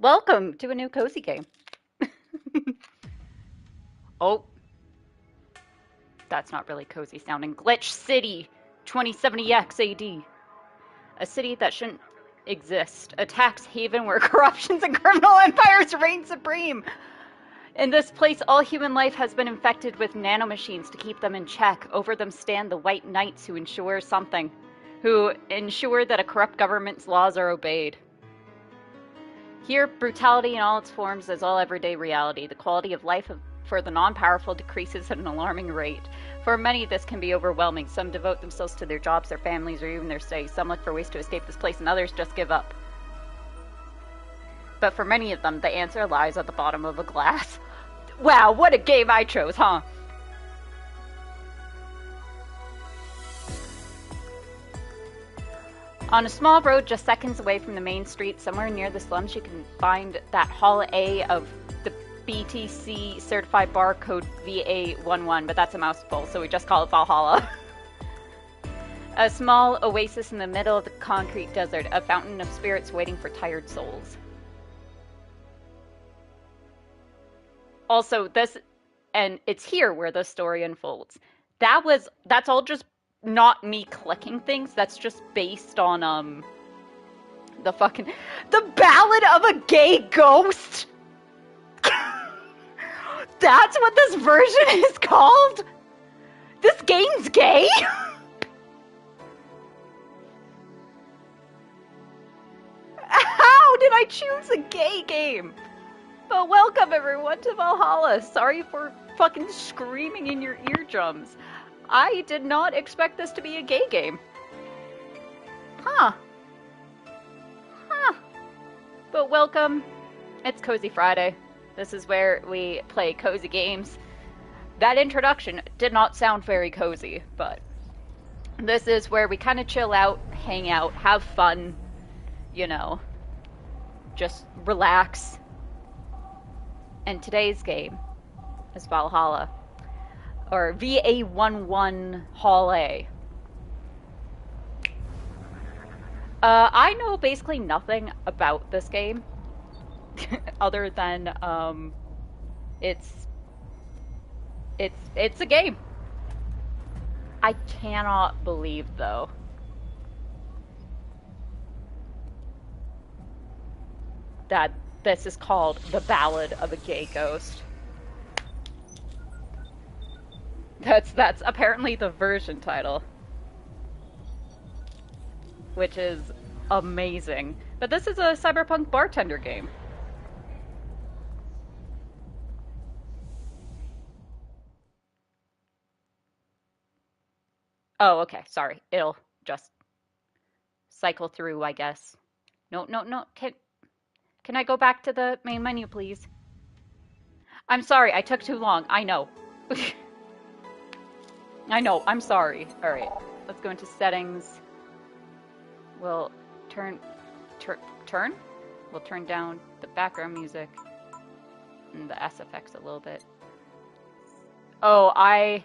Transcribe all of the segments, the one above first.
Welcome to a new cozy game. Oh, that's not really cozy sounding. Glitch City 2070X AD. A city that shouldn't exist. A tax haven where corruptions and criminal empires reign supreme. In this place, all human life has been infected with nanomachines to keep them in check. Over them stand the white knights who ensure something. Who ensure that a corrupt government's laws are obeyed. Here, brutality in all its forms is all everyday reality. The quality of life for the non-powerful decreases at an alarming rate. For many, this can be overwhelming. Some devote themselves to their jobs, their families, or even their studies. Some look for ways to escape this place, and others just give up. But for many of them, the answer lies at the bottom of a glass. Wow, what a game I chose, huh? On a small road just seconds away from the main street, somewhere near the slums, you can find that Hall A of the BTC certified bar code VA-11, but that's a mouthful, so we just call it Valhalla. A small oasis in the middle of the concrete desert, a fountain of spirits waiting for tired souls. Also, and it's here where the story unfolds. That's all just not me clicking things, that's just based on, the Ballad of a Gay Ghost! That's what this version is called? This game's gay? How did I choose a gay game? But welcome everyone to Valhalla. Sorry for fucking screaming in your eardrums. I did not expect this to be a gay game. Huh. But welcome. It's Cozy Friday. This is where we play cozy games. That introduction did not sound very cozy, but this is where we kind of chill out, hang out, have fun, you know, just relax. And today's game is Valhalla. Or VA-11 Hall A. I know basically nothing about this game, other than it's a game. I cannot believe though that this is called The Ballad of a Gay Ghost. That's apparently the version title. Which is amazing. But this is a cyberpunk bartender game. Oh, okay, sorry. It'll just cycle through, I guess. No. Can I go back to the main menu, please? I'm sorry, I took too long. I know. I know, I'm sorry. Alright, let's go into settings. We'll turn? We'll turn down the background music and the SFX a little bit. Oh, I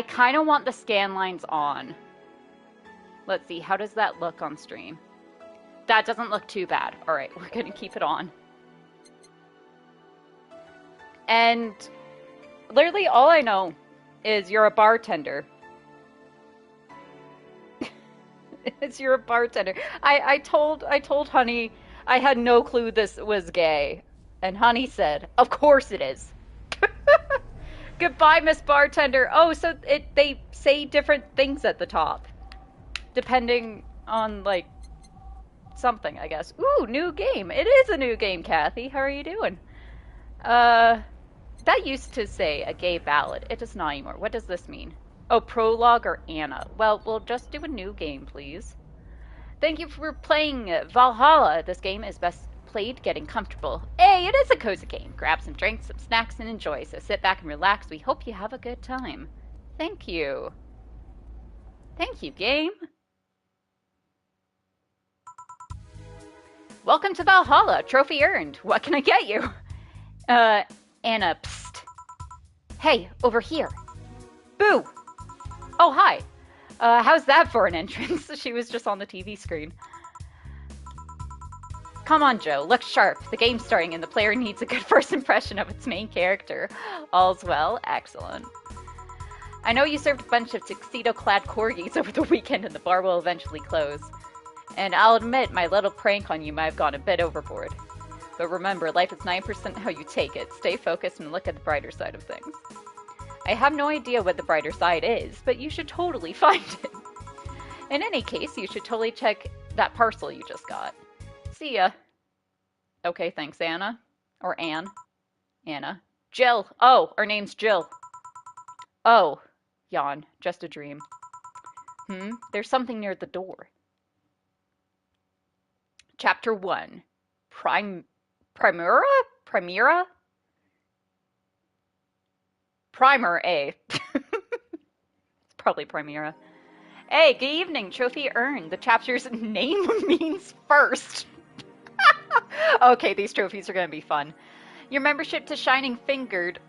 kind of want the scan lines on. Let's see, how does that look on stream? That doesn't look too bad. Alright, we're gonna keep it on. And literally all I know is you're a bartender. You're a bartender. I told Honey I had no clue this was gay. And Honey said, "Of course it is." Goodbye, Miss Bartender. Oh, so they say different things at the top. Depending on, like, something, I guess. Ooh, new game. It is a new game, Kathy. How are you doing? That used to say a gay ballad. It does not anymore. What does this mean? Oh, prologue or Anna. Well, we'll just do a new game, please. Thank you for playing Valhalla. This game is best played getting comfortable. Hey, it is a cozy game. Grab some drinks, some snacks, and enjoy. So sit back and relax. We hope you have a good time. Thank you. Thank you, game. Welcome to Valhalla. Trophy earned. What can I get you? Anna, psst. Hey, over here. Boo! Oh, hi. How's that for an entrance? She was just on the TV screen. Come on, Joe, look sharp. The game's starting and the player needs a good first impression of its main character. All's well? Excellent. I know you served a bunch of tuxedo-clad corgis over the weekend and the bar will eventually close. And I'll admit, my little prank on you might have gone a bit overboard. But remember, life is 9% how you take it. Stay focused and look at the brighter side of things. I have no idea what the brighter side is, but you should totally find it. In any case, you should totally check that parcel you just got. See ya. Okay, thanks, Anna. Or Anne. Anna. Jill. Oh, her name's Jill. Oh. Yawn. Just a dream. There's something near the door. Chapter 1. Primera? Primer A. It's probably Primera. Hey, good evening. Trophy earned. The chapter's name means first. Okay, these trophies are going to be fun. Your membership to Shining Fingered.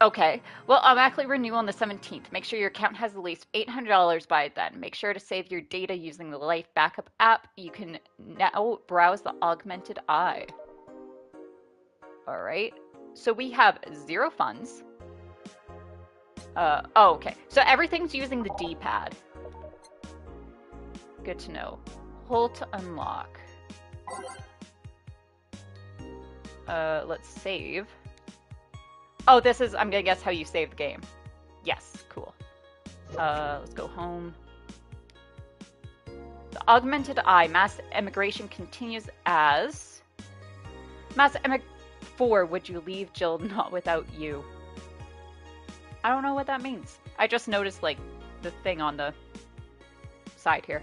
Okay, well, automatically renew on the 17th. Make sure your account has at least $800 by then. Make sure to save your data using the Life Backup app. You can now browse the Augmented Eye. Alright, so we have 0 funds. Oh, okay. So everything's using the D-pad. Good to know. Hold to unlock. Let's save. Oh, this is, I'm gonna guess how you save the game. Yes, cool. Let's go home. The Augmented Eye. Mass immigration continues as... Mass 4, would you leave Jill not without you? I don't know what that means. I just noticed, like, the thing on the side here.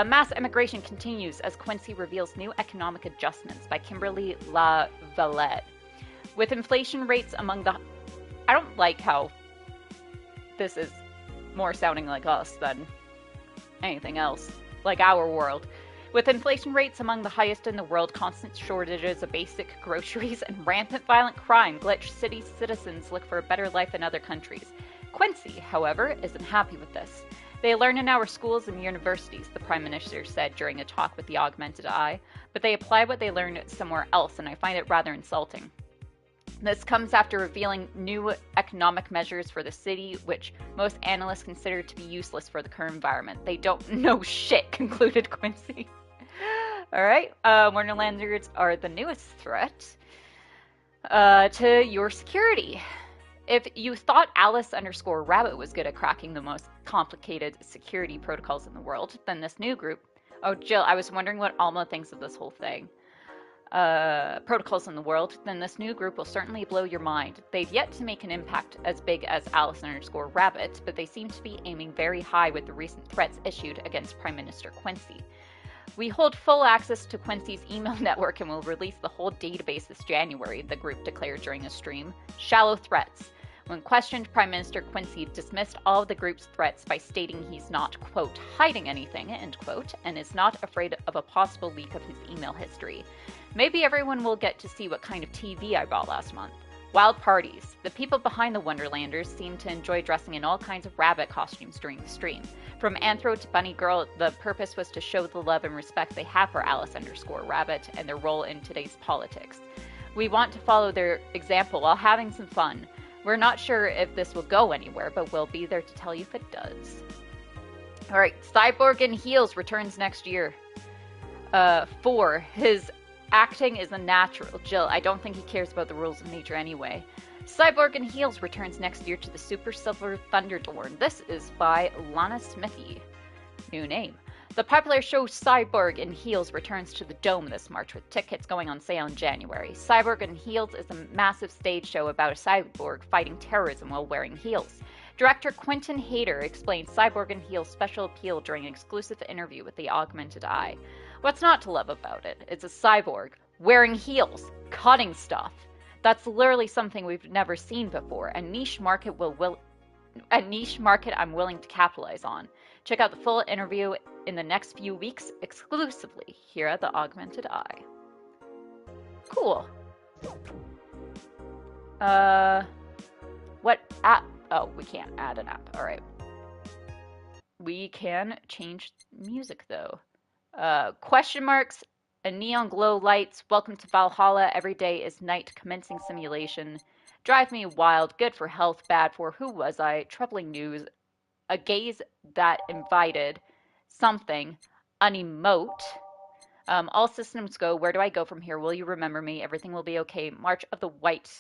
Mass immigration continues as Quincy reveals new economic adjustments by Kimberly LaValette. With inflation rates among the... I don't like how this is more sounding like us than anything else, like our world. With inflation rates among the highest in the world, constant shortages of basic groceries, and rampant violent crime, Glitch City citizens look for a better life in other countries. Quincy, however, isn't happy with this. They learn in our schools and universities, the Prime Minister said during a talk with the Augmented Eye, but they apply what they learned somewhere else, and I find it rather insulting. This comes after revealing new economic measures for the city, which most analysts consider to be useless for the current environment. They don't know shit, concluded Quincy. Alright, Wonderlanders are the newest threat to your security. If you thought Alice_Rabbit was good at cracking the most complicated security protocols in the world, then this new group... Oh, Jill, I was wondering what Alma thinks of this whole thing. Protocols in the world, then this new group will certainly blow your mind. They've yet to make an impact as big as Alice_Rabbit, but they seem to be aiming very high with the recent threats issued against Prime Minister Quincy. We hold full access to Quincy's email network and will release the whole database this January, the group declared during a stream. Shallow threats. When questioned, Prime Minister Quincy dismissed all of the group's threats by stating he's not, quote, hiding anything, end quote, and is not afraid of a possible leak of his email history. Maybe everyone will get to see what kind of TV I bought last month. Wild parties. The people behind the Wonderlanders seem to enjoy dressing in all kinds of rabbit costumes during the stream. From Anthro to Bunny Girl, the purpose was to show the love and respect they have for Alice_Rabbit and their role in today's politics. We want to follow their example while having some fun. We're not sure if this will go anywhere, but we'll be there to tell you if it does. Alright, Cyborg in Heels returns next year. 4. His acting is a natural. Jill, I don't think he cares about the rules of nature anyway. Cyborg in Heels returns next year to the Super Silver Thunderdorn. This is by Lana Smithy. New name. The popular show Cyborg in Heels returns to the Dome this March with tickets going on sale in January. Cyborg in Heels is a massive stage show about a cyborg fighting terrorism while wearing heels. Director Quentin Hayter explained Cyborg in Heels' special appeal during an exclusive interview with the Augmented Eye. What's not to love about it? It's a cyborg, wearing heels, cutting stuff. That's literally something we've never seen before, a niche market I'm willing to capitalize on. Check out the full interview in the next few weeks exclusively here at the Augmented Eye. Cool. What app? Oh, we can't add an app. All right. We can change music though. Question marks and neon glow lights. Welcome to Valhalla. Every day is night commencing simulation. Drive me wild, good for health, bad for who was I? Troubling news. A gaze that invited something. An emote. All systems go. Where do I go from here? Will you remember me? Everything will be okay. March of the White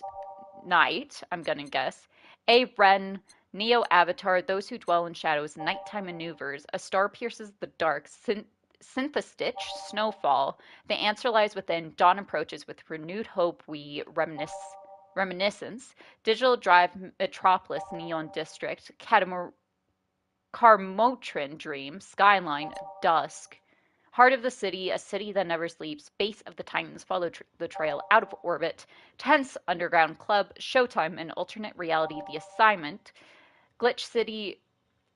Knight, I'm gonna guess. A Ren, Neo Avatar, those who dwell in shadows, nighttime maneuvers, a star pierces the dark, Synthestitch, Snowfall. The answer lies within. Dawn approaches with renewed hope. We reminiscence. Digital Drive, Metropolis, Neon District, Carmotrin Dream, Skyline, Dusk. Heart of the City, a city that never sleeps. Base of the Titans, follow the trail out of orbit. Tense Underground Club, Showtime, an alternate reality. The Assignment, Glitch City,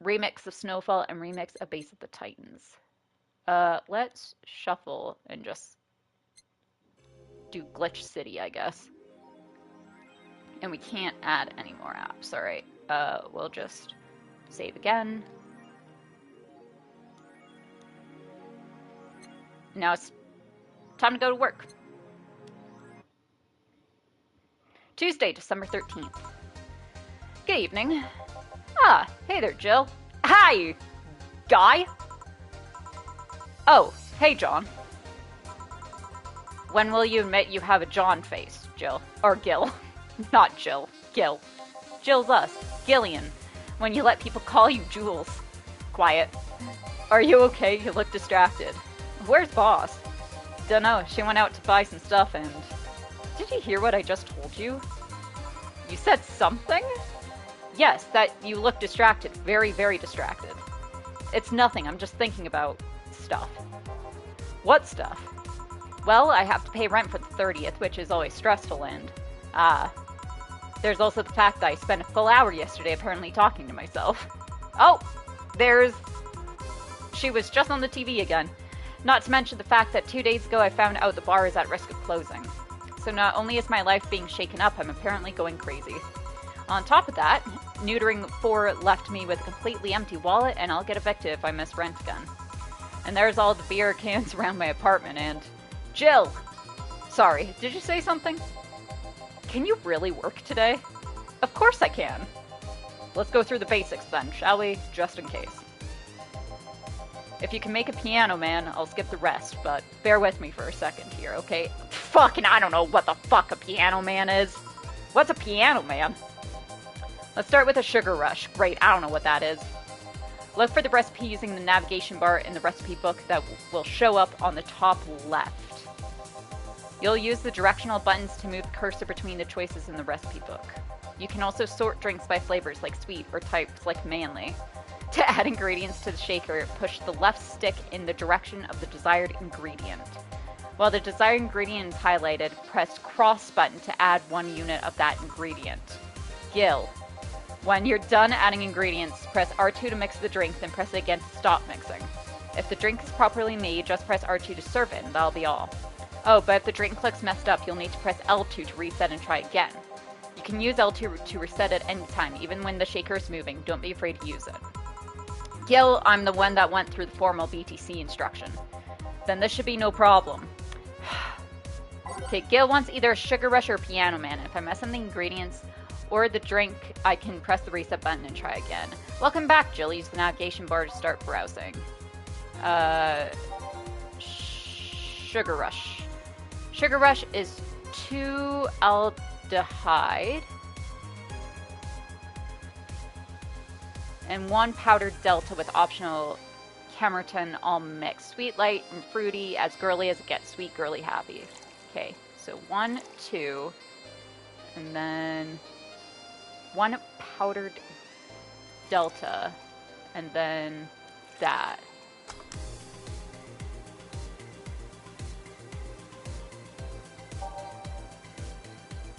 remix of Snowfall, and remix of Base of the Titans. Let's shuffle and just do Glitch City, I guess. And we can't add any more apps. All right. We'll just save again. Now it's time to go to work. Tuesday, December 13th. Good evening. Ah, hey there, Jill. Hi, Guy. Oh, hey, John. When will you admit you have a John face, Jill? Or Gil. Not Jill. Gil. Jill's us. Gillian. When you let people call you Jules. Quiet. Are you okay? You look distracted. Where's Boss? Dunno, she went out to buy some stuff and... Did you hear what I just told you? You said something? Yes, that you look distracted. Very, very distracted. It's nothing, I'm just thinking about... stuff. What stuff? Well, I have to pay rent for the 30th, which is always stressful, and... there's also the fact that I spent a full hour yesterday apparently talking to myself. Oh! There's... She was just on the TV again. Not to mention the fact that 2 days ago I found out the bar is at risk of closing. So not only is my life being shaken up, I'm apparently going crazy. On top of that, neutering 4 left me with a completely empty wallet, and I'll get evicted if I miss rent again. And there's all the beer cans around my apartment, and... Jill! Sorry, did you say something? Can you really work today? Of course I can. Let's go through the basics then, shall we? Just in case. If you can make a piano man, I'll skip the rest, but bear with me for a second here, okay? Fucking I don't know what the fuck a piano man is. What's a piano man? Let's start with a sugar rush. Great, I don't know what that is. Look for the recipe using the navigation bar in the recipe book that will show up on the top left. You'll use the directional buttons to move the cursor between the choices in the recipe book. You can also sort drinks by flavors like sweet or types like manly. To add ingredients to the shaker, push the left stick in the direction of the desired ingredient. While the desired ingredient is highlighted, press cross button to add 1 unit of that ingredient. Gil. When you're done adding ingredients, press R2 to mix the drink, then press it again to stop mixing. If the drink is properly made, just press R2 to serve it, and that'll be all. Oh, but if the drink looks messed up, you'll need to press L2 to reset and try again. You can use L2 to reset at any time, even when the shaker is moving. Don't be afraid to use it. Gil, I'm the one that went through the formal BTC instruction. Then this should be no problem. Okay, Gil wants either a sugar rush or a piano man. If I mess up the ingredients or the drink, I can press the reset button and try again. Welcome back, Jill. Use the navigation bar to start browsing. Sugar rush. Sugar rush is 2-aldehyde. And 1 powdered delta with optional Camerton all mixed. Sweet, light, and fruity, as girly as it gets. Sweet, girly, happy. Okay, so 1, 2, and then 1 powdered delta, and then that.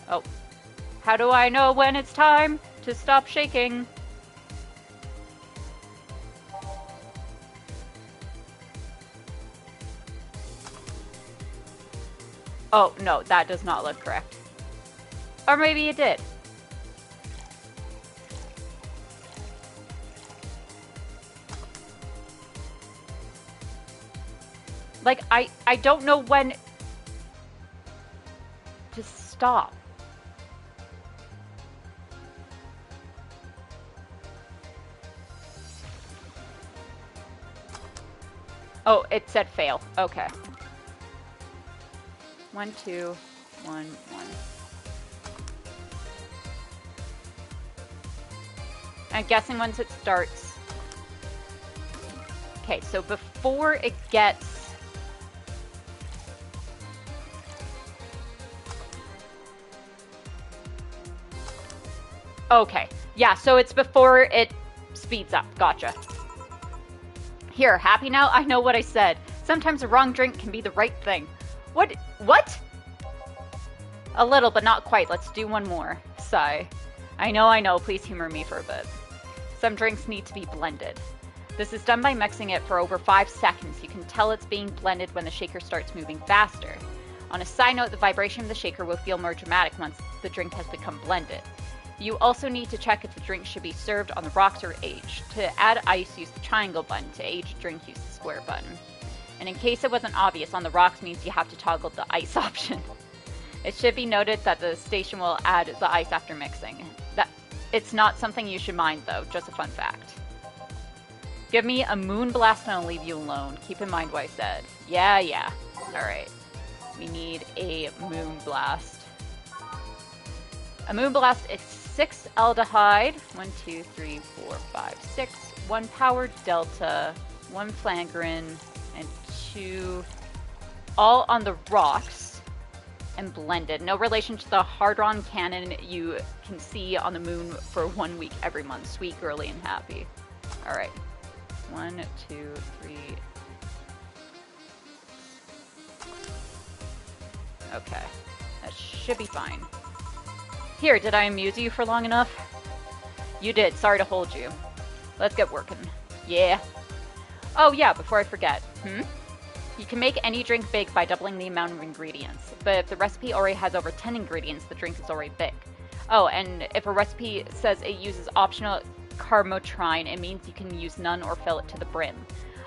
Oh, how do I know when it's time to stop shaking? Oh, no, that does not look correct. Or maybe it did. Like, I don't know when to stop. Oh, it said fail. Okay. 1, 2, 1, 1. I'm guessing once it starts. Okay, so before it gets... Okay, yeah, so it's before it speeds up. Gotcha. Here, happy now? I know what I said. Sometimes a wrong drink can be the right thing. What? What? A little, but not quite. Let's do one more. Sigh. I know. Please humor me for a bit. Some drinks need to be blended. This is done by mixing it for over 5 seconds. You can tell it's being blended when the shaker starts moving faster. On a side note, the vibration of the shaker will feel more dramatic once the drink has become blended. You also need to check if the drink should be served on the rocks or aged. To add ice, use the triangle button. To age a drink, use the square button. And in case it wasn't obvious, on the rocks means you have to toggle the ice option. It should be noted that the station will add the ice after mixing. It's not something you should mind though, just a fun fact. Give me a moon blast and I'll leave you alone. Keep in mind what I said. Yeah. Alright. We need a moon blast. A moon blast is 6 aldehyde. 1, 2, 3, 4, 5, 6. 1 power delta. 1 flangrin. And 2 all on the rocks. And blended. No relation to the Hardron cannon you can see on the moon for 1 week every month. Sweet, girly, and happy. Alright. 1, 2, 3. Okay. That should be fine. Here, did I amuse you for long enough? You did. Sorry to hold you. Let's get working. Yeah. Oh yeah, before I forget. You can make any drink big by doubling the amount of ingredients, but if the recipe already has over 10 ingredients, the drink is already big. Oh, and if a recipe says it uses optional carmotrine, it means you can use none or fill it to the brim.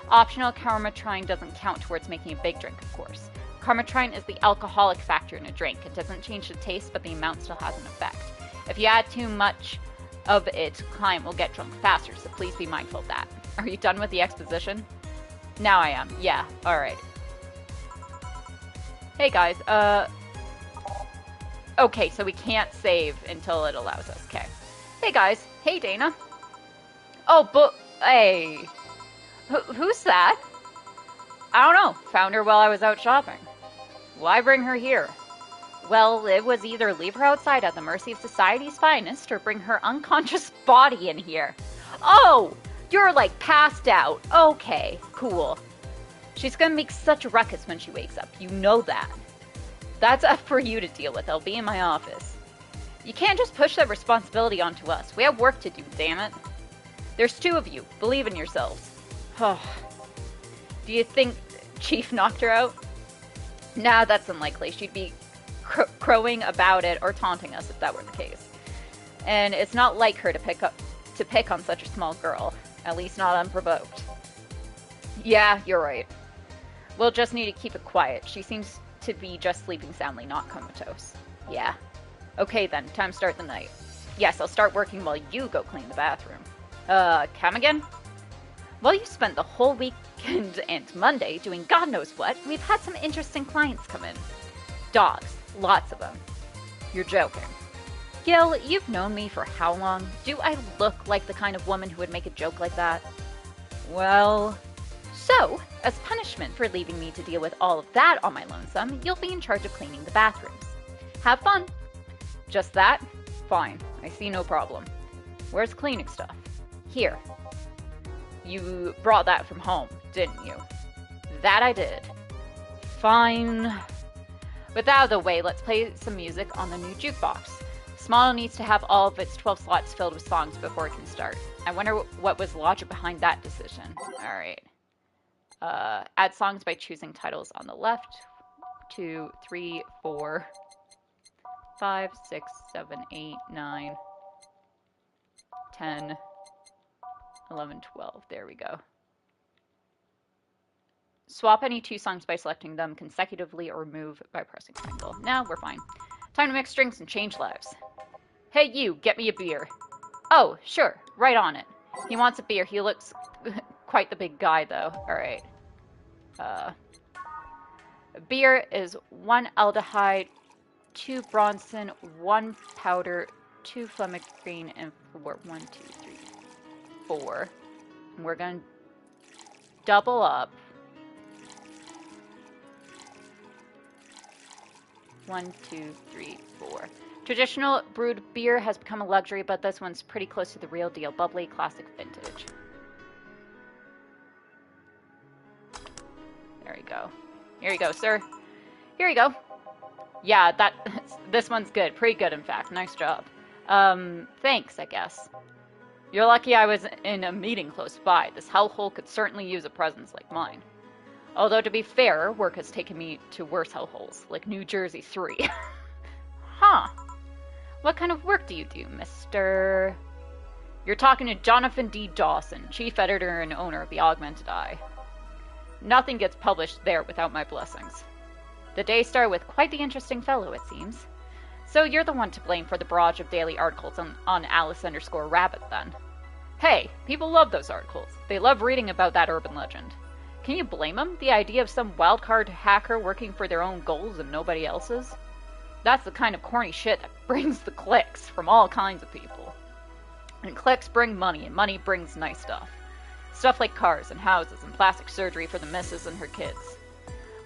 Optional carmotrine doesn't count towards making a big drink, of course. Carmotrine is the alcoholic factor in a drink. It doesn't change the taste, but the amount still has an effect. If you add too much of it, client will get drunk faster, so please be mindful of that. Are you done with the exposition? Now I am. Yeah, alright. Hey guys, okay, so we can't save until it allows us. Okay. Hey guys. Hey Dana. Oh, but hey. Who's that? I don't know. Found her while I was out shopping. Why bring her here? Well, it was either leave her outside at the mercy of society's finest or bring her unconscious body in here. Oh! You're like passed out. Okay, cool. She's gonna make such a ruckus when she wakes up. You know that. That's up for you to deal with. I'll be in my office. You can't just push that responsibility onto us. We have work to do, damn it. There's 2 of you. Believe in yourselves. Do you think Chief knocked her out? Nah, that's unlikely. She'd be crowing about it or taunting us if that were the case. And it's not like her to pick on such a small girl. At least not unprovoked. Yeah, you're right. We'll just need to keep it quiet. She seems to be just sleeping soundly, not comatose. Yeah. Okay then, time to start the night. Yes, I'll start working while you go clean the bathroom. Come again? Well, you spent the whole weekend and Monday doing God knows what. We've had some interesting clients come in. Dogs. Lots of them. You're joking. Gil, you've known me for how long? Do I look like the kind of woman who would make a joke like that? Well... So, as punishment for leaving me to deal with all of that on my lonesome, you'll be in charge of cleaning the bathrooms. Have fun. Just that? Fine. I see no problem. Where's cleaning stuff? Here. You brought that from home, didn't you? That I did. Fine. With that out of the way, let's play some music on the new jukebox. This model needs to have all of its 12 slots filled with songs before it can start. I wonder what was the logic behind that decision. Alright. Add songs by choosing titles on the left. 2, 3, 4, 5, 6, 7, 8, 9, 10, 11, 12. There we go. Swap any 2 songs by selecting them consecutively or move by pressing triangle. Now we're fine. Time to mix drinks and change lives. Hey you, get me a beer. Oh, sure, right on it. He wants a beer. He looks quite the big guy though. Alright. Beer is 1 aldehyde, 2 Bronson, 1 powder, 2 flummoxgreen, and 4. 1, 2, 3, 4. And we're going to double up. 1, 2, 3, 4. Traditional brewed beer has become a luxury, but this one's pretty close to the real deal. Bubbly, classic vintage. There we go. Here you go, sir. Here you go. Yeah, this one's good. Pretty good, in fact. Nice job. Thanks, I guess. You're lucky I was in a meeting close by. This hellhole could certainly use a presence like mine. Although, to be fair, work has taken me to worse hellholes, like New Jersey 3. Huh. What kind of work do you do, Mr.? You're talking to Jonathan D. Dawson, chief editor and owner of the Augmented Eye. Nothing gets published there without my blessings. The day started with quite the interesting fellow, it seems. So you're the one to blame for the barrage of daily articles on Alice_Rabbit, then. Hey, people love those articles. They love reading about that urban legend. Can you blame them? The idea of some wildcard hacker working for their own goals and nobody else's? That's the kind of corny shit that brings the clicks from all kinds of people. And clicks bring money, and money brings nice stuff. Stuff like cars and houses and plastic surgery for the missus and her kids.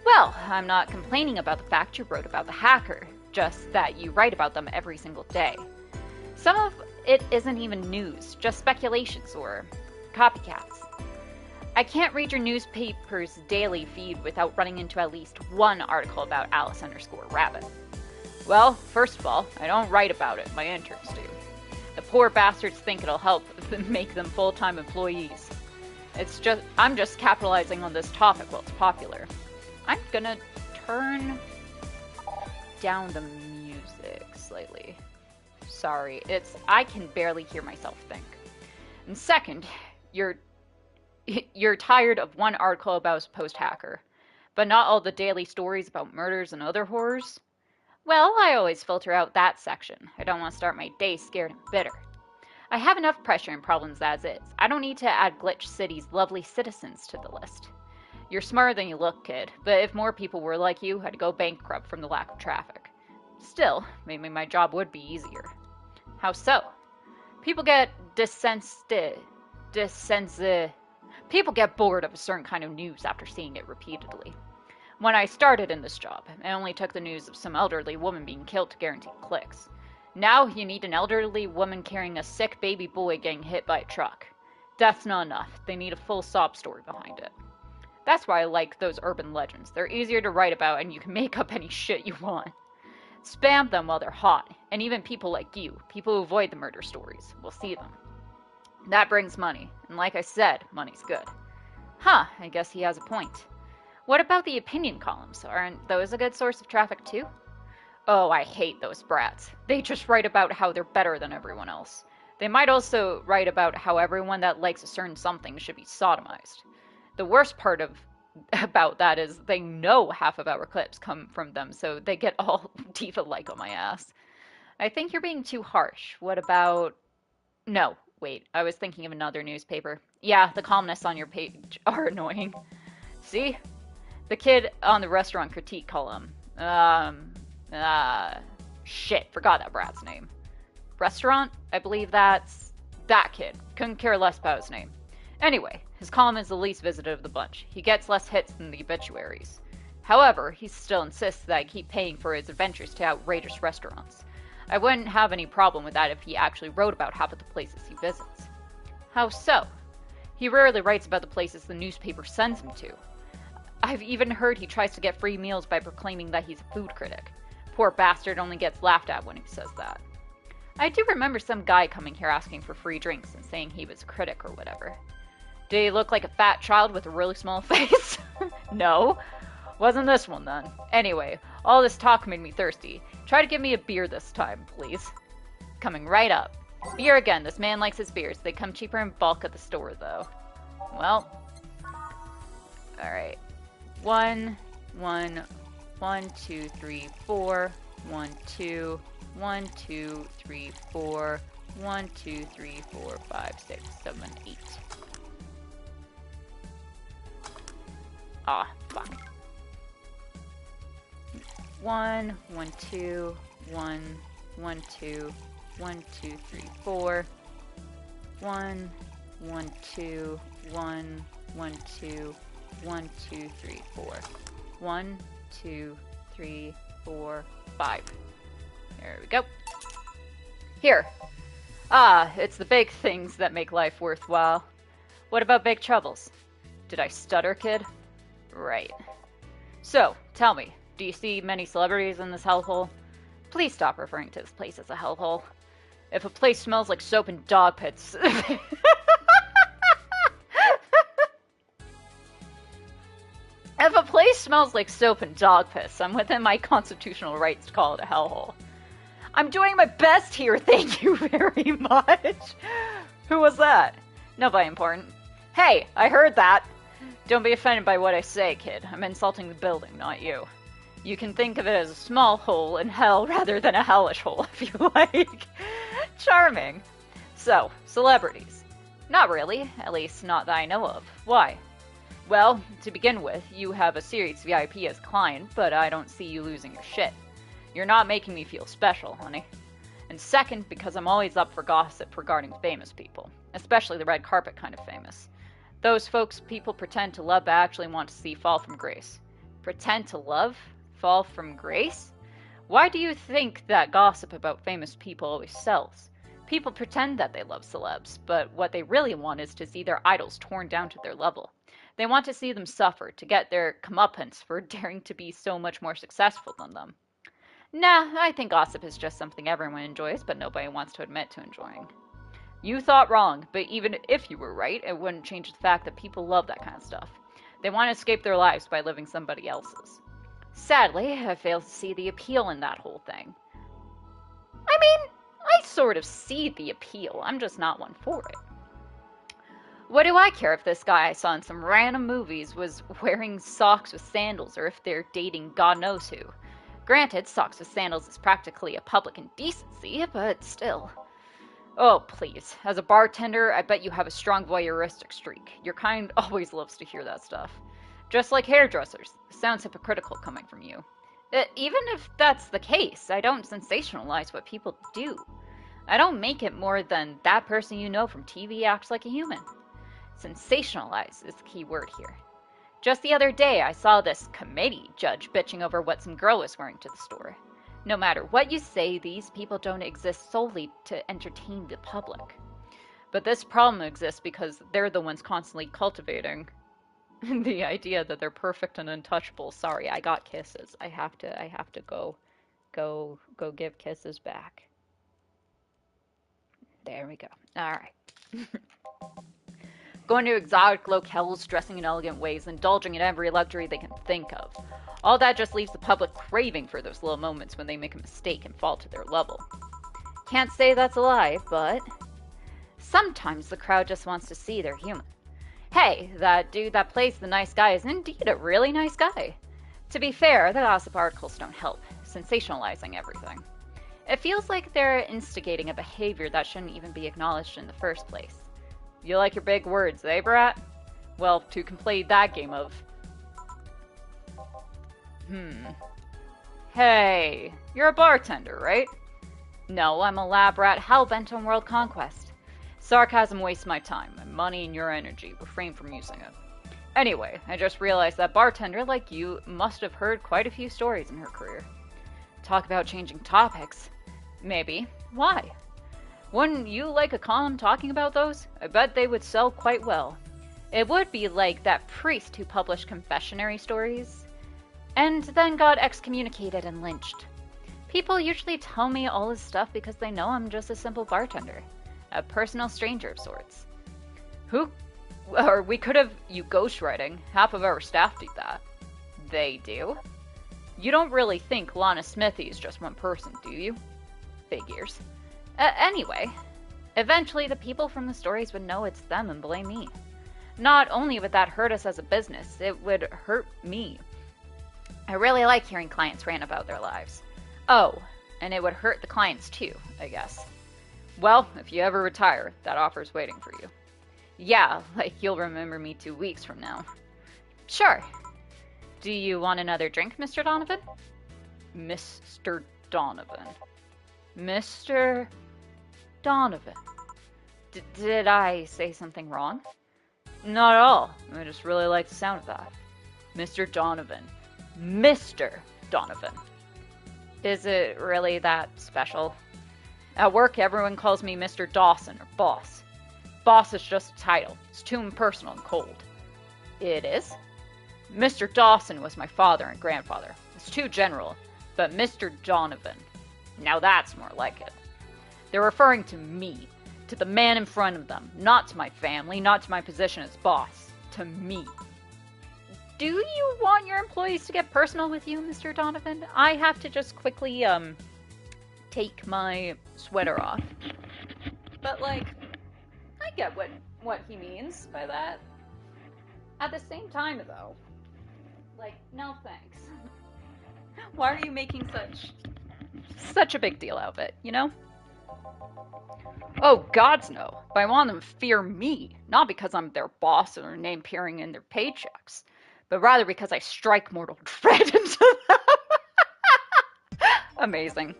Well, I'm not complaining about the fact you wrote about the hacker, just that you write about them every single day. Some of it isn't even news, just speculations or copycats. I can't read your newspaper's daily feed without running into at least one article about Alice_Rabbit. Well, first of all, I don't write about it, my interns do. The poor bastards think it'll help make them full-time employees. I'm just capitalizing on this topic while it's popular. I'm gonna turn down the music slightly. Sorry, I can barely hear myself think. And second, you're tired of one article about a supposed hacker, but not all the daily stories about murders and other horrors? Well, I always filter out that section. I don't want to start my day scared and bitter. I have enough pressure and problems as is. I don't need to add Glitch City's lovely citizens to the list. You're smarter than you look, kid, but if more people were like you, I'd go bankrupt from the lack of traffic. Still, maybe my job would be easier. How so? People get People get bored of a certain kind of news after seeing it repeatedly. When I started in this job, I only took the news of some elderly woman being killed to guarantee clicks. Now you need an elderly woman carrying a sick baby boy getting hit by a truck. That's not enough. They need a full sob story behind it. That's why I like those urban legends. They're easier to write about and you can make up any shit you want. Spam them while they're hot, and even people like you, people who avoid the murder stories, will see them. That brings money, and like I said, money's good. Huh, I guess he has a point. What about the opinion columns? Aren't those a good source of traffic too? Oh, I hate those brats. They just write about how they're better than everyone else. They might also write about how everyone that likes a certain something should be sodomized. The worst part about that is they know half of our clips come from them, so they get all diva-like on my ass. I think you're being too harsh. What about... No, wait, I was thinking of another newspaper. Yeah, the columnists on your page are annoying. See? The kid on the restaurant critique column. Shit, forgot that brat's name. Restaurant? I believe that's... that kid. Couldn't care less about his name. Anyway, his column is the least visited of the bunch. He gets less hits than the obituaries. However, he still insists that I keep paying for his adventures to outrageous restaurants. I wouldn't have any problem with that if he actually wrote about half of the places he visits. How so? He rarely writes about the places the newspaper sends him to. I've even heard he tries to get free meals by proclaiming that he's a food critic. Poor bastard only gets laughed at when he says that. I do remember some guy coming here asking for free drinks and saying he was a critic or whatever. Did he look like a fat child with a really small face? No. Wasn't this one then. Anyway, all this talk made me thirsty. Try to give me a beer this time, please. Coming right up. Beer again. This man likes his beers. They come cheaper in bulk at the store, though. Well. Alright. 1, 1, 1, 2, 3, 4, 1, 2, 1, 2, 3, 4, 1, 2, 3, 4, 5, 6, 7, 8. Ah, fuck. 1, 1, 2, 1, 1, 2, 1, 2, 3, 4. 1, 1, 2, 1, 1, 2, 1, 2, 3, 4. 1, 2, 3, 4, 5. There we go. Here. Ah, it's the big things that make life worthwhile. What about big troubles? Did I stutter, kid? Right. So, tell me, do you see many celebrities in this hellhole? Please stop referring to this place as a hellhole. If a place smells like soap and dog pits... If a place smells like soap and dog piss, I'm within my constitutional rights to call it a hellhole. I'm doing my best here, thank you very much. Who was that? Nobody important. Hey, I heard that. Don't be offended by what I say, kid. I'm insulting the building, not you. You can think of it as a small hole in hell rather than a hellish hole, if you like. Charming. So, celebrities. Not really, at least not that I know of. Why? Well, to begin with, you have a serious VIP as a client, but I don't see you losing your shit. You're not making me feel special, honey. And second, because I'm always up for gossip regarding famous people, especially the red carpet kind of famous. Those folks people pretend to love but actually want to see fall from grace. Pretend to love? Fall from grace? Why do you think that gossip about famous people always sells? People pretend that they love celebs, but what they really want is to see their idols torn down to their level. They want to see them suffer, to get their comeuppance for daring to be so much more successful than them. Nah, I think gossip is just something everyone enjoys, but nobody wants to admit to enjoying. You thought wrong, but even if you were right, it wouldn't change the fact that people love that kind of stuff. They want to escape their lives by living somebody else's. Sadly, I fail to see the appeal in that whole thing. I mean, I sort of see the appeal, I'm just not one for it. What do I care if this guy I saw in some random movies was wearing socks with sandals or if they're dating God knows who? Granted, socks with sandals is practically a public indecency, but still. Oh, please. As a bartender, I bet you have a strong voyeuristic streak. Your kind always loves to hear that stuff. Just like hairdressers. It sounds hypocritical coming from you. Even if that's the case, I don't sensationalize what people do. I don't make it more than that person you know from TV acts like a human. Sensationalize is the key word here. Just the other day, I saw this committee judge bitching over what some girl was wearing to the store. No matter what you say, these people don't exist solely to entertain the public. But this problem exists because they're the ones constantly cultivating the idea that they're perfect and untouchable. Sorry, I got kisses. I have to go give kisses back. There we go. All right. Going to exotic locales, dressing in elegant ways, indulging in every luxury they can think of. All that just leaves the public craving for those little moments when they make a mistake and fall to their level. Can't say that's a lie, but sometimes the crowd just wants to see they're human. Hey, that dude that plays the nice guy is indeed a really nice guy. To be fair, the gossip articles don't help, sensationalizing everything. It feels like they're instigating a behavior that shouldn't even be acknowledged in the first place. You like your big words, eh, brat? Well, to complete that game of... Hey, you're a bartender, right? No, I'm a lab rat hell-bent on world conquest. Sarcasm wastes my time, my money and your energy. Refrain from using it. Anyway, I just realized that bartender like you must have heard quite a few stories in her career. Talk about changing topics. Maybe. Why? Wouldn't you like a column talking about those? I bet they would sell quite well. It would be like that priest who published confessionary stories and then got excommunicated and lynched. People usually tell me all this stuff because they know I'm just a simple bartender, a personal stranger of sorts. We could have you ghostwriting. Half of our staff do that. They do? You don't really think Lana Smithy is just one person, do you? Figures. Anyway, eventually the people from the stories would know it's them and blame me. Not only would that hurt us as a business, it would hurt me. I really like hearing clients rant about their lives. Oh, and it would hurt the clients too, I guess. Well, if you ever retire, that offer's waiting for you. Yeah, like you'll remember me 2 weeks from now. Sure. Do you want another drink, Mr. Donovan? Mr. Donovan. Mr. Donovan. Did I say something wrong? Not at all. I just really like the sound of that. Mr. Donovan. Mr. Donovan. Is it really that special? At work, everyone calls me Mr. Dawson, or boss. Boss is just a title. It's too impersonal and cold. It is? Mr. Dawson was my father and grandfather. It's too general. But Mr. Donovan, now that's more like it. They're referring to me, to the man in front of them, not to my family, not to my position as boss, to me. Do you want your employees to get personal with you, Mr. Donovan? I have to just quickly, take my sweater off. But, like, I get what he means by that. At the same time, though, like, no thanks. Why are you making such a big deal out of it, you know? Oh, gods no. But I want them to fear me, not because I'm their boss or their name appearing in their paychecks, but rather because I strike mortal dread into them. Amazing.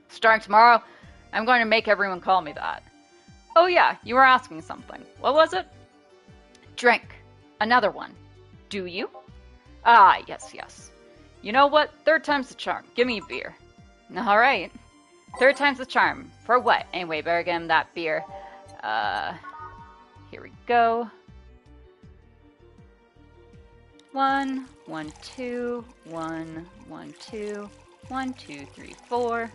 Starting tomorrow, I'm going to make everyone call me that. Oh yeah, you were asking something. What was it? Drink. Another one. Do you? Ah, yes. You know what? 3rd time's the charm. Give me a beer. Alright. 3rd time's the charm. For what? Anyway, better get him that beer. Here we go. 1, 1, 2, 1, 1, 2, 1, 2, 3, 4.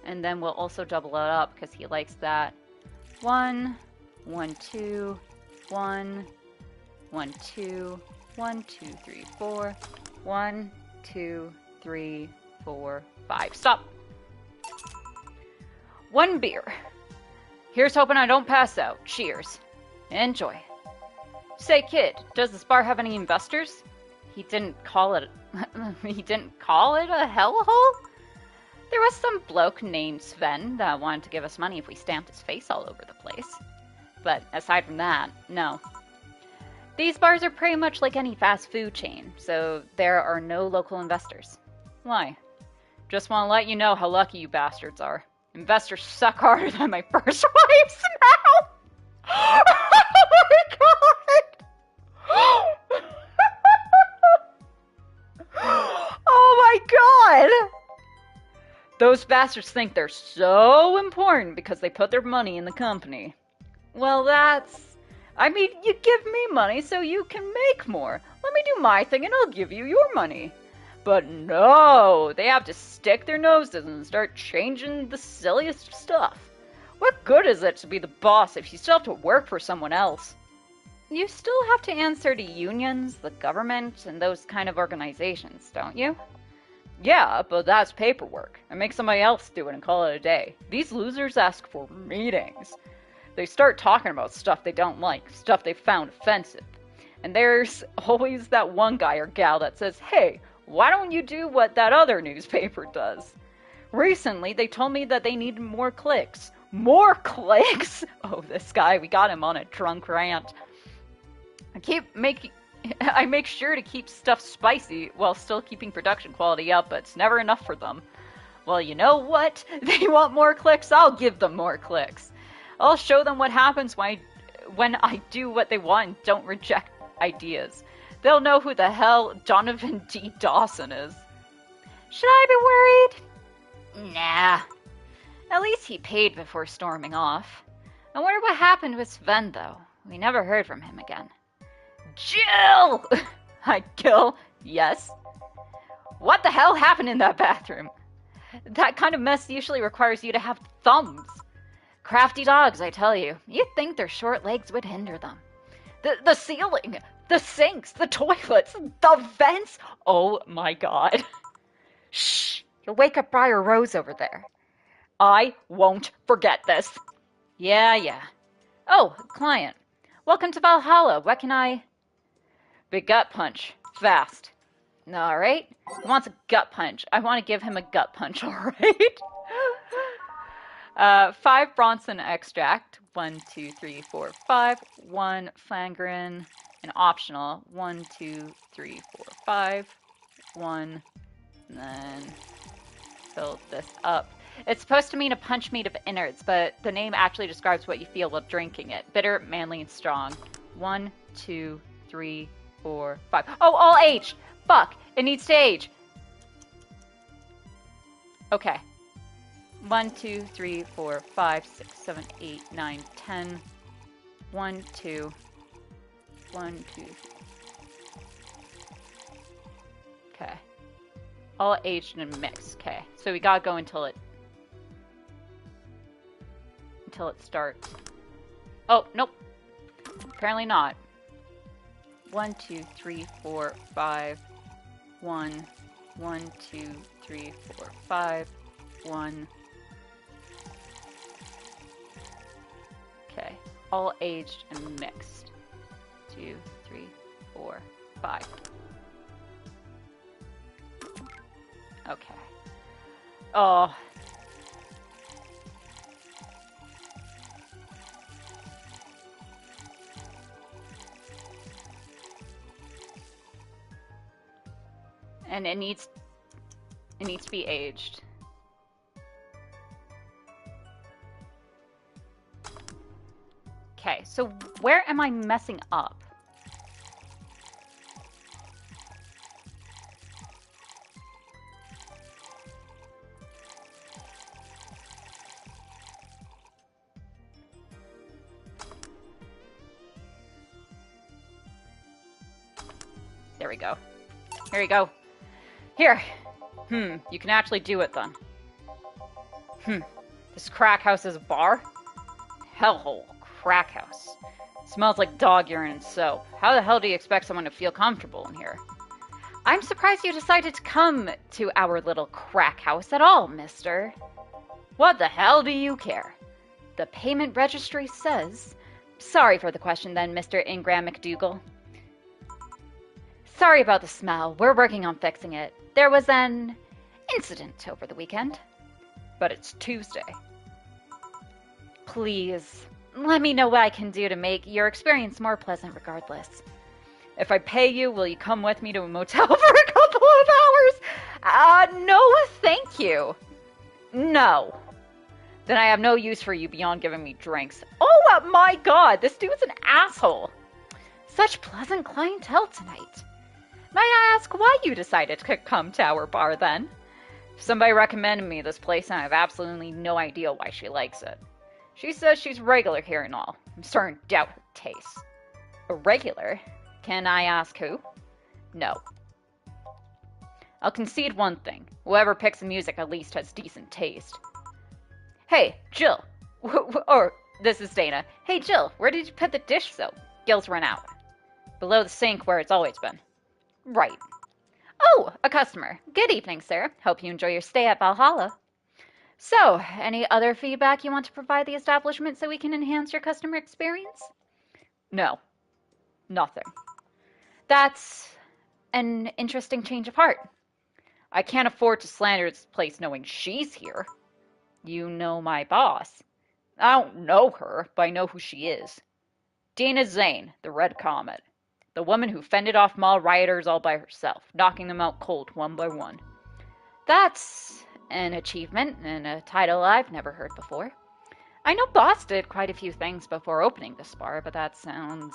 And then we'll also double it up because he likes that. 1, 1, 2, 1, 1, 2, 1, 2, 3, 4. 1, 2, 3, 4, 5. Stop. 1 beer. Here's hoping I don't pass out. Cheers. Enjoy. Say, kid, does this bar have any investors? He didn't call it a hellhole? There was some bloke named Sven that wanted to give us money if we stamped his face all over the place. But aside from that, no. These bars are pretty much like any fast food chain, so there are no local investors. Why? Just want to let you know how lucky you bastards are. Investors suck harder than my first wife's now! Oh my god! Oh my god! Those bastards think they're so important because they put their money in the company. Well, I mean, you give me money so you can make more. Let me do my thing and I'll give you your money. But no, they have to stick their noses and start changing the silliest stuff. What good is it to be the boss if you still have to work for someone else? You still have to answer to unions, the government, and those kind of organizations, don't you? Yeah, but that's paperwork. I make somebody else do it and call it a day. These losers ask for meetings. They start talking about stuff they don't like, stuff they found offensive. And there's always that one guy or gal that says, hey, why don't you do what that other newspaper does? Recently, they told me that they needed more clicks. More clicks? Oh, this guy, we got him on a drunk rant. I make sure to keep stuff spicy while still keeping production quality up, but it's never enough for them. Well, you know what? They want more clicks, I'll give them more clicks. I'll show them what happens when I do what they want and don't reject ideas. They'll know who the hell Donovan D. Dawson is. Should I be worried? Nah. At least he paid before storming off. I wonder what happened with Sven, though. We never heard from him again. Jill! Hi, Gil. Yes? What the hell happened in that bathroom? That kind of mess usually requires you to have thumbs. Crafty dogs, I tell you. You'd think their short legs would hinder them. The ceiling, the sinks, the toilets, the vents. Oh my god. Shh, you'll wake up Briar Rose over there. I won't forget this. Yeah. Oh, client. Welcome to Valhalla. What can I... Big gut punch. Fast. Alright. He wants a gut punch. I want to give him a gut punch, alright? 5 Bronson extract. 1, 2, 3, 4, 5. 1 Flangren. An optional. 1, 2, 3, 4, 5. 1. And then fill this up. It's supposed to mean a punch made of innards, but the name actually describes what you feel while drinking it. Bitter, manly, and strong. 1, 2, 3, 4, 5. Oh, all aged! Fuck! It needs to age! Okay. 1, 2, 3, 4, 5, 6, 7, 8, 9, 10. 1, 2. 1, 2. Okay. All aged and mixed. Okay. So we gotta go until it starts. Oh, nope. Apparently not. 1, 2, 3, 4, 5. 1. 1, 2, 3, 4, 5. 1. Okay. All aged and mixed. 2, 3, 4, 5. Okay. Oh. And it needs to be aged. Okay, so where am I messing up? There we go. Here we go. Here. You can actually do it then. This crack house is a bar? Hellhole. Crack house. Smells like dog urine and soap. How the hell do you expect someone to feel comfortable in here? I'm surprised you decided to come to our little crack house at all, mister. What the hell do you care? The payment registry says... Sorry for the question then, Mr. Ingram McDougal. Sorry about the smell. We're working on fixing it. There was an incident over the weekend. But it's Tuesday. Please, let me know what I can do to make your experience more pleasant regardless. If I pay you, will you come with me to a motel for a couple of hours? No, thank you. No. Then I have no use for you beyond giving me drinks. Oh my god, this dude's an asshole. Such pleasant clientele tonight. May I ask why you decided to come to our bar then? Somebody recommended me this place and I have absolutely no idea why she likes it. She says she's regular here and all. I'm starting to doubt her taste. A regular? Can I ask who? No. I'll concede one thing. Whoever picks the music at least has decent taste. Hey, Jill. Or, this is Dana. Hey, Jill, where did you put the dish soap? Gil's run out. Below the sink where it's always been. Right. Oh, a customer. Good evening, sir. Hope you enjoy your stay at Valhalla. So, any other feedback you want to provide the establishment so we can enhance your customer experience? No. Nothing. That's an interesting change of heart. I can't afford to slander this place knowing she's here. You know my boss. I don't know her, but I know who she is. Dana Zane, the Red Comet. The woman who fended off mall rioters all by herself, knocking them out cold one by one. That's an achievement and a title I've never heard before. I know Boss did quite a few things before opening this bar, but that sounds...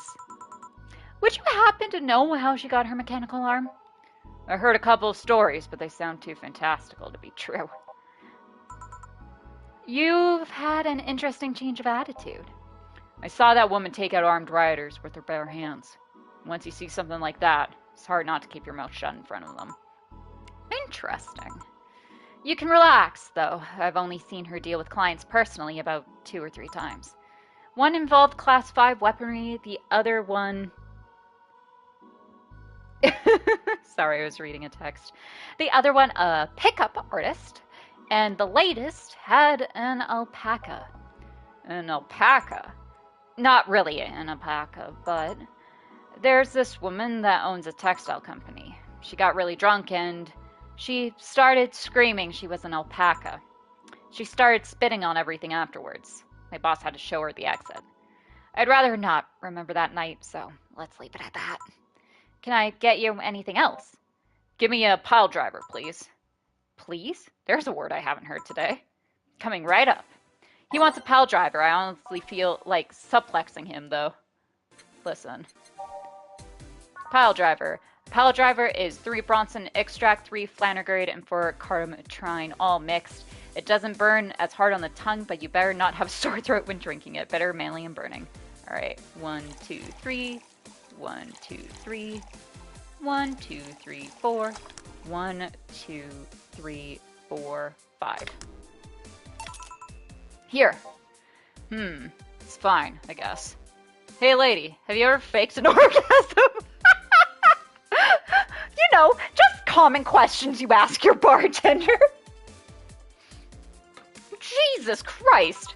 Would you happen to know how she got her mechanical arm? I heard a couple of stories, but they sound too fantastical to be true. You've had an interesting change of attitude. I saw that woman take out armed rioters with her bare hands. Once you see something like that, it's hard not to keep your mouth shut in front of them. Interesting. You can relax, though. I've only seen her deal with clients personally about 2 or 3 times. One involved Class 5 weaponry, the other one... Sorry, I was reading a text. The other one, a pickup artist. And the latest had an alpaca. An alpaca? Not really an alpaca, but there's this woman that owns a textile company. She got really drunk and she started screaming she was an alpaca. She started spitting on everything afterwards. My boss had to show her the exit. I'd rather not remember that night, so let's leave it at that. Can I get you anything else? Give me a pile driver, please. Please? There's a word I haven't heard today. Coming right up. He wants a pile driver. I honestly feel like suplexing him, though. Listen. Pile driver. Pile driver is 3 Bronson extract, 3 Flannery, and 4 Carmitrine, all mixed. It doesn't burn as hard on the tongue, but you better not have sore throat when drinking it. Better manly and burning. Alright, 1, 2, 3. 1, 2, 3. 1, 2, 3, 4. 1, 2, 3, 4, 5. Here. It's fine, I guess. Hey lady, have you ever faked an orgasm? You know, just common questions you ask your bartender. Jesus Christ.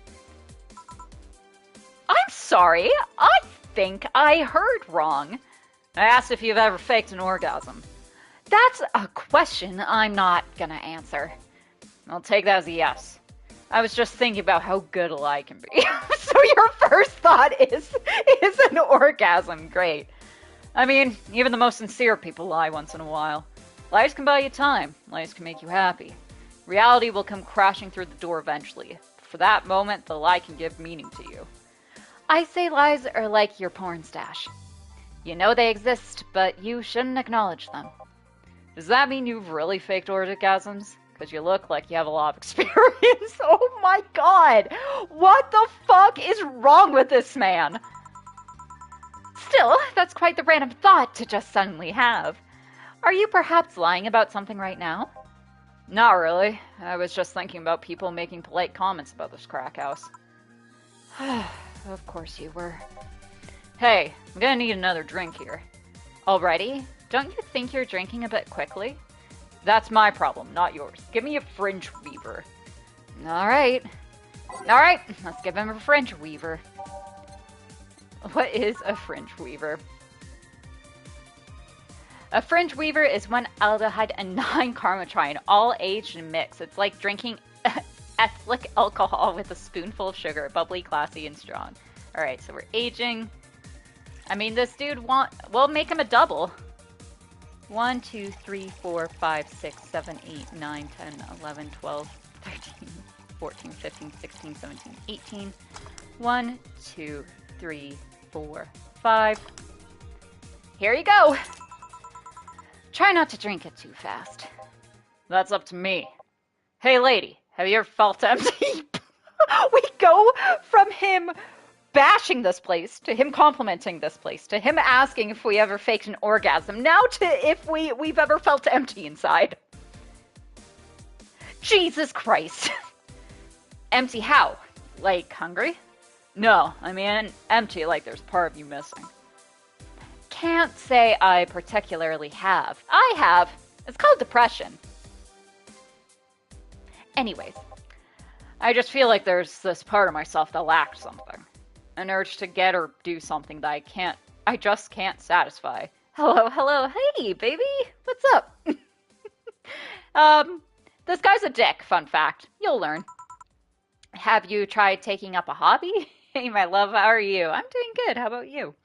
I'm sorry, I think I heard wrong. I asked if you've ever faked an orgasm. That's a question I'm not gonna answer. I'll take that as a yes. I was just thinking about how good a lie can be. So your first thought is an orgasm. Great. I mean, even the most sincere people lie once in a while. Lies can buy you time. Lies can make you happy. Reality will come crashing through the door eventually. For that moment, the lie can give meaning to you. I say lies are like your porn stash. You know they exist, but you shouldn't acknowledge them. Does that mean you've really faked orgasms? Because you look like you have a lot of experience. Oh my god! What the fuck is wrong with this man? Still, that's quite the random thought to just suddenly have. Are you perhaps lying about something right now? Not really. I was just thinking about people making polite comments about this crack house. Of course you were. Hey, I'm gonna need another drink here. Already? Don't you think you're drinking a bit quickly? That's my problem, not yours. Give me a fringe weaver. Alright. Alright, let's give him a fringe weaver. What is a fringe weaver? A fringe weaver is 1 aldehyde and 9 carmitrine, all aged and mixed. It's like drinking ethylene alcohol with a spoonful of sugar. Bubbly, classy, and strong. Alright, so we're aging. I mean, this dude we'll make him a double. 1, 2, 3, 4, 5, 6, 7, 8, 9, 10, 11, 12, 13, 14, 15, 16, 17, 18. 1, 2, 3, 4, 5. Here you go. Try not to drink it too fast. That's up to me. Hey lady, have you ever felt empty? We go from him bashing this place, to him complimenting this place, to him asking if we ever faked an orgasm, now to if we've ever felt empty inside. Jesus Christ. Empty how? Like hungry? No, I mean empty like there's part of you missing. Can't say I particularly have. I have. It's called depression. Anyways, I just feel like there's this part of myself that lacks something. An urge to get or do something that I just can't satisfy. Hello, hey, baby, what's up? This guy's a dick, fun fact. You'll learn. Have you tried taking up a hobby? Hey, my love, how are you? I'm doing good, how about you?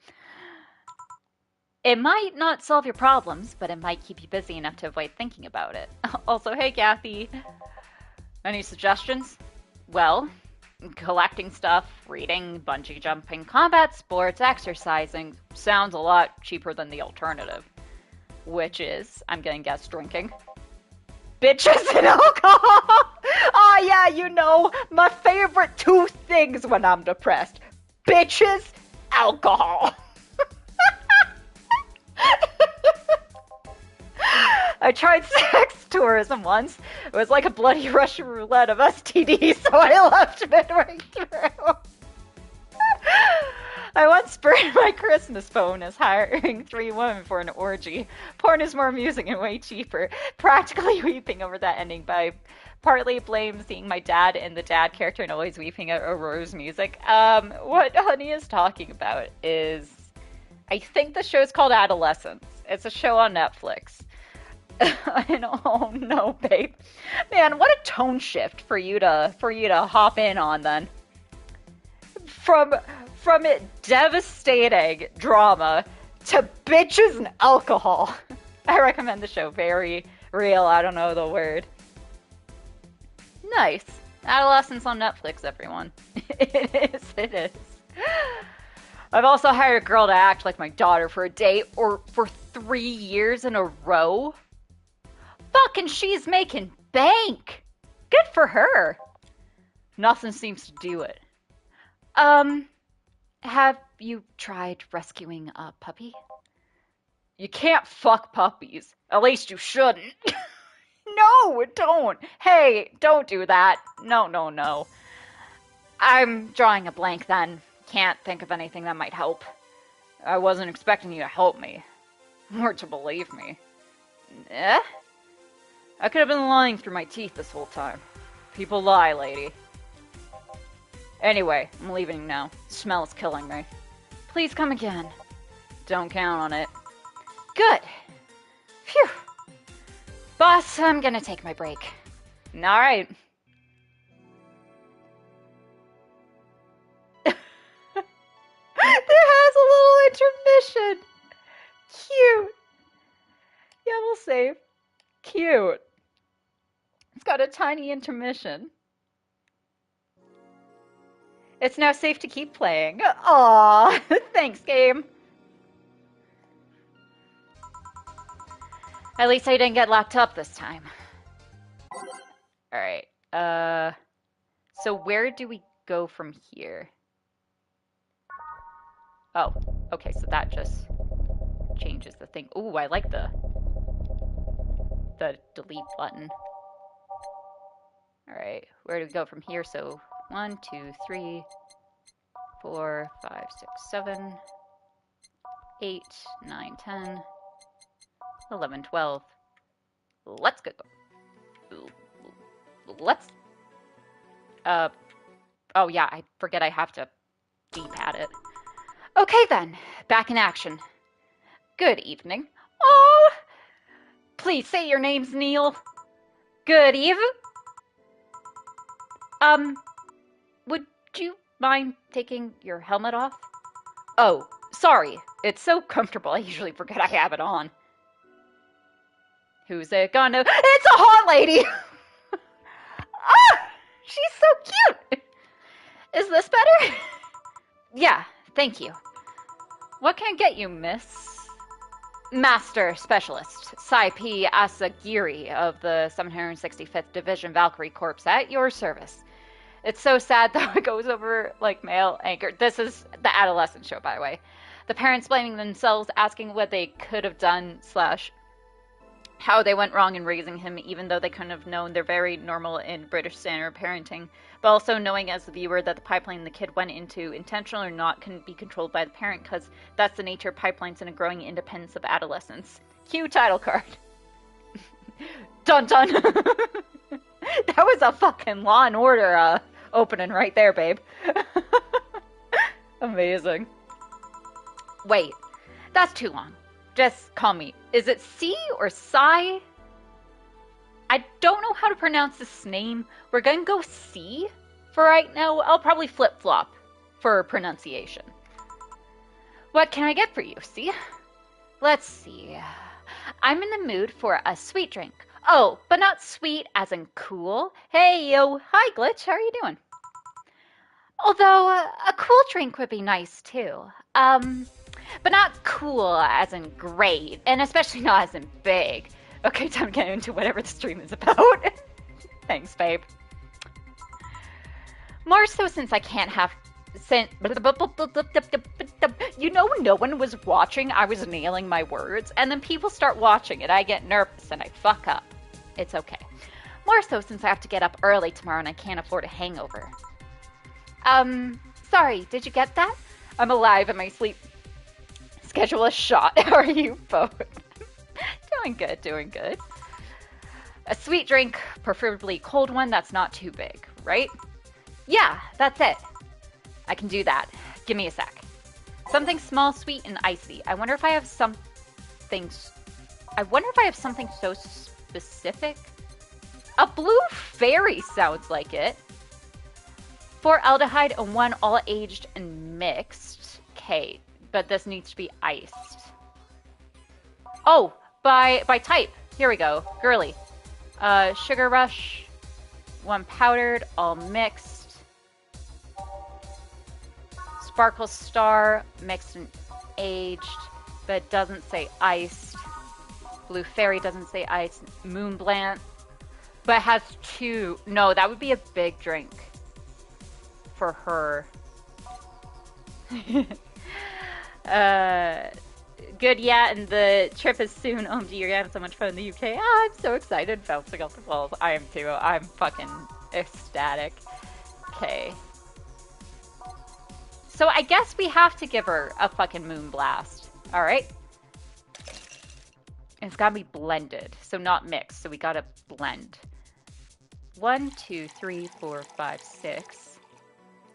It might not solve your problems, but it might keep you busy enough to avoid thinking about it. Also, hey, Kathy. Any suggestions? Well, collecting stuff, reading, bungee jumping, combat sports, exercising sounds a lot cheaper than the alternative. Which is, I'm gonna guess, drinking. Bitches and alcohol! Ah, yeah, you know, my favorite 2 things when I'm depressed. Bitches, alcohol. I tried sex tourism once. It was like a bloody Russian roulette of STDs, so I left midway through. I once burned my Christmas bonus hiring 3 women for an orgy. Porn is more amusing and way cheaper. Practically weeping over that ending, but I partly blame seeing my dad in the dad character and always weeping at Aurora's music. What Honey is talking about is, I think the show's called Adolescence. It's a show on Netflix. And oh no, babe. Man, what a tone shift for you to hop in on then. From it devastating drama to bitches and alcohol. I recommend the show. Very real, I don't know the word. Nice. Adolescence on Netflix, everyone. It is. I've also hired a girl to act like my daughter for a date or for 3 years in a row. Fucking she's making bank. Good for her. Nothing seems to do it. Have you tried rescuing a puppy? You can't fuck puppies. At least you shouldn't. No, don't. Hey, don't do that. No. I'm drawing a blank then. Can't think of anything that might help. I wasn't expecting you to help me. Or to believe me. Eh? I could have been lying through my teeth this whole time. People lie, lady. Anyway, I'm leaving now. Smell's killing me. Please come again. Don't count on it. Good. Phew. Boss, I'm gonna take my break. Alright. There has a little intermission. Cute. Yeah, we'll save. Cute. It's got a tiny intermission. It's now safe to keep playing. Aww. Thanks, game. At least I didn't get locked up this time. Alright. So where do we go from here? Oh, okay, so that just changes the thing. Ooh, I like the delete button. Alright, where do we go from here? So 1, 2, 3, 4, 5, 6, 7, 8, 9, 10, 11, 12. Let's go. Let's... Oh yeah, I forget I have to D-pad it. Okay then, back in action. Good evening. Oh! Please say your name's Neil. Good eve. Would you mind taking your helmet off? Oh, sorry. It's so comfortable, I usually forget I have it on. Who's it gonna... It's a hot lady! Ah! She's so cute! Is this better? Yeah, thank you. What can I get you, miss? Master Specialist, Saipi Asagiri of the 765th Division Valkyrie Corps at your service. It's so sad though, it goes over like male anchor. This is the adolescent show, by the way. The parents blaming themselves, asking what they could have done / how they went wrong in raising him, even though they couldn't have known. They're very normal in British standard parenting, but also knowing as the viewer that the pipeline the kid went into, intentional or not, can be controlled by the parent, because that's the nature of pipelines and a growing independence of adolescence. Cue title card. Dun dun! That was a fucking Law and Order opening right there, babe. Amazing. Wait, that's too long. Just call me. Is it C or Sai? I don't know how to pronounce this name. We're gonna go C for right now. I'll probably flip-flop for pronunciation. What can I get for you, C? Let's see. I'm in the mood for a sweet drink. Oh, but not sweet as in cool. Hey, yo. Hi, Glitch. How are you doing? Although, a cool drink would be nice, too. But not cool as in great, and especially not as in big. Okay, time to get into whatever the stream is about. Thanks, babe. More so since I can't have... You know, when no one was watching, I was nailing my words, and then people start watching and I get nervous and I fuck up. It's okay. More so since I have to get up early tomorrow and I can't afford a hangover. Sorry, did you get that? I'm alive in my sleep. Schedule a shot. How are you both? Doing good, doing good. A sweet drink, preferably cold one that's not too big, right? Yeah, that's it. I can do that. Give me a sec. Something small, sweet, and icy. I wonder if I have something so specific. A blue fairy sounds like it. 4 aldehyde and 1 all aged and mixed. Okay, but this needs to be iced. Oh, by type. Here we go. Girly. Sugar Rush. 1 powdered, all mixed. Sparkle Star, mixed and aged, but it doesn't say iced. Blue Fairy doesn't say iced. Moon Blanc, but has 2. No, that would be a big drink for her. Good, yeah, and the trip is soon. OMG, you're gonna have so much fun in the UK. Ah, I'm so excited bouncing off the walls. I am too. I'm fucking ecstatic. Okay. So I guess we have to give her a fucking moon blast. Alright? It's gotta be blended, so not mixed, so we gotta blend. 1, 2, 3, 4, 5, 6.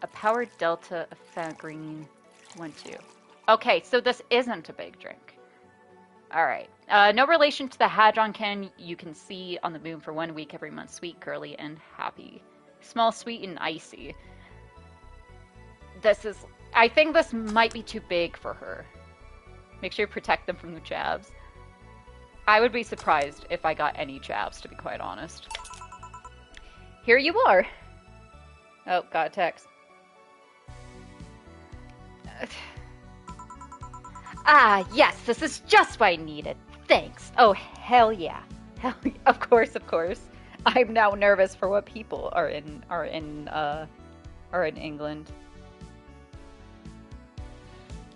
A powered delta of fat green. 1, 2. Okay, so this isn't a big drink. Alright. No relation to the Hadron Cannon you can see on the moon for 1 week every month. Sweet, girly, and happy. Small, sweet, and icy. This is... I think this might be too big for her. Make sure you protect them from the jabs. I would be surprised if I got any jabs, to be quite honest. Here you are. Oh, got a text. Ah, yes, this is just what I needed. Thanks. Oh, hell yeah. Hell yeah. Of course, of course. I'm now nervous for what people are in England.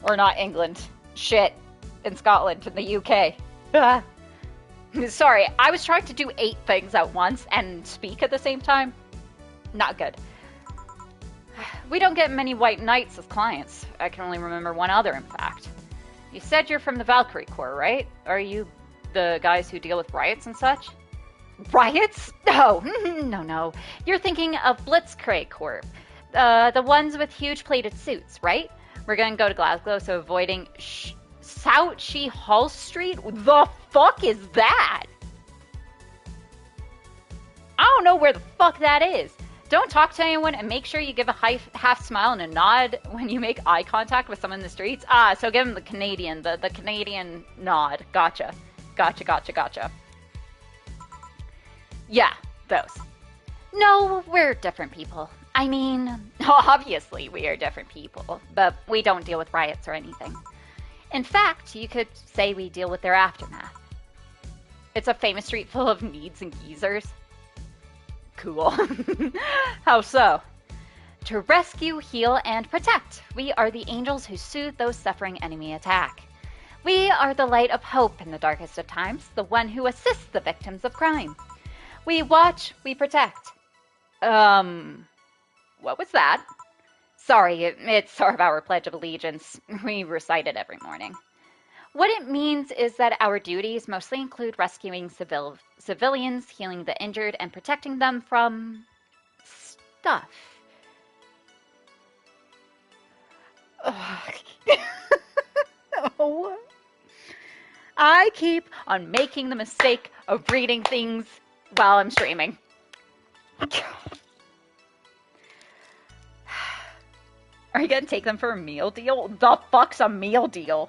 Or not England. Shit. In Scotland, in the UK. Sorry, I was trying to do 8 things at once and speak at the same time. Not good. We don't get many white knights as clients. I can only remember one other, in fact. You said you're from the Valkyrie Corps, right? Are you the guys who deal with riots and such? Riots? No, no. You're thinking of Blitzkrieg Corps. The ones with huge plated suits, right? We're gonna go to Glasgow, so avoiding Souchy Hall Street? The fuck is that? I don't know where the fuck that is. Don't talk to anyone and make sure you give a half smile and a nod when you make eye contact with someone in the streets. Ah, so give them the Canadian nod. Gotcha. Yeah, those. No, we're different people. I mean, obviously we are different people, but we don't deal with riots or anything. In fact, you could say we deal with their aftermath. It's a famous street full of needs and geezers. Cool. How so? To rescue, heal, and protect. We are the angels who soothe those suffering enemy attack. We are the light of hope in the darkest of times, the one who assists the victims of crime. We watch, we protect. What was that? Sorry, it's sort of our Pledge of Allegiance. We recite it every morning. What it means is that our duties mostly include rescuing civilians, healing the injured, and protecting them from stuff. No. I keep on making the mistake of reading things while I'm streaming. Are you gonna take them for a meal deal? The fuck's a meal deal?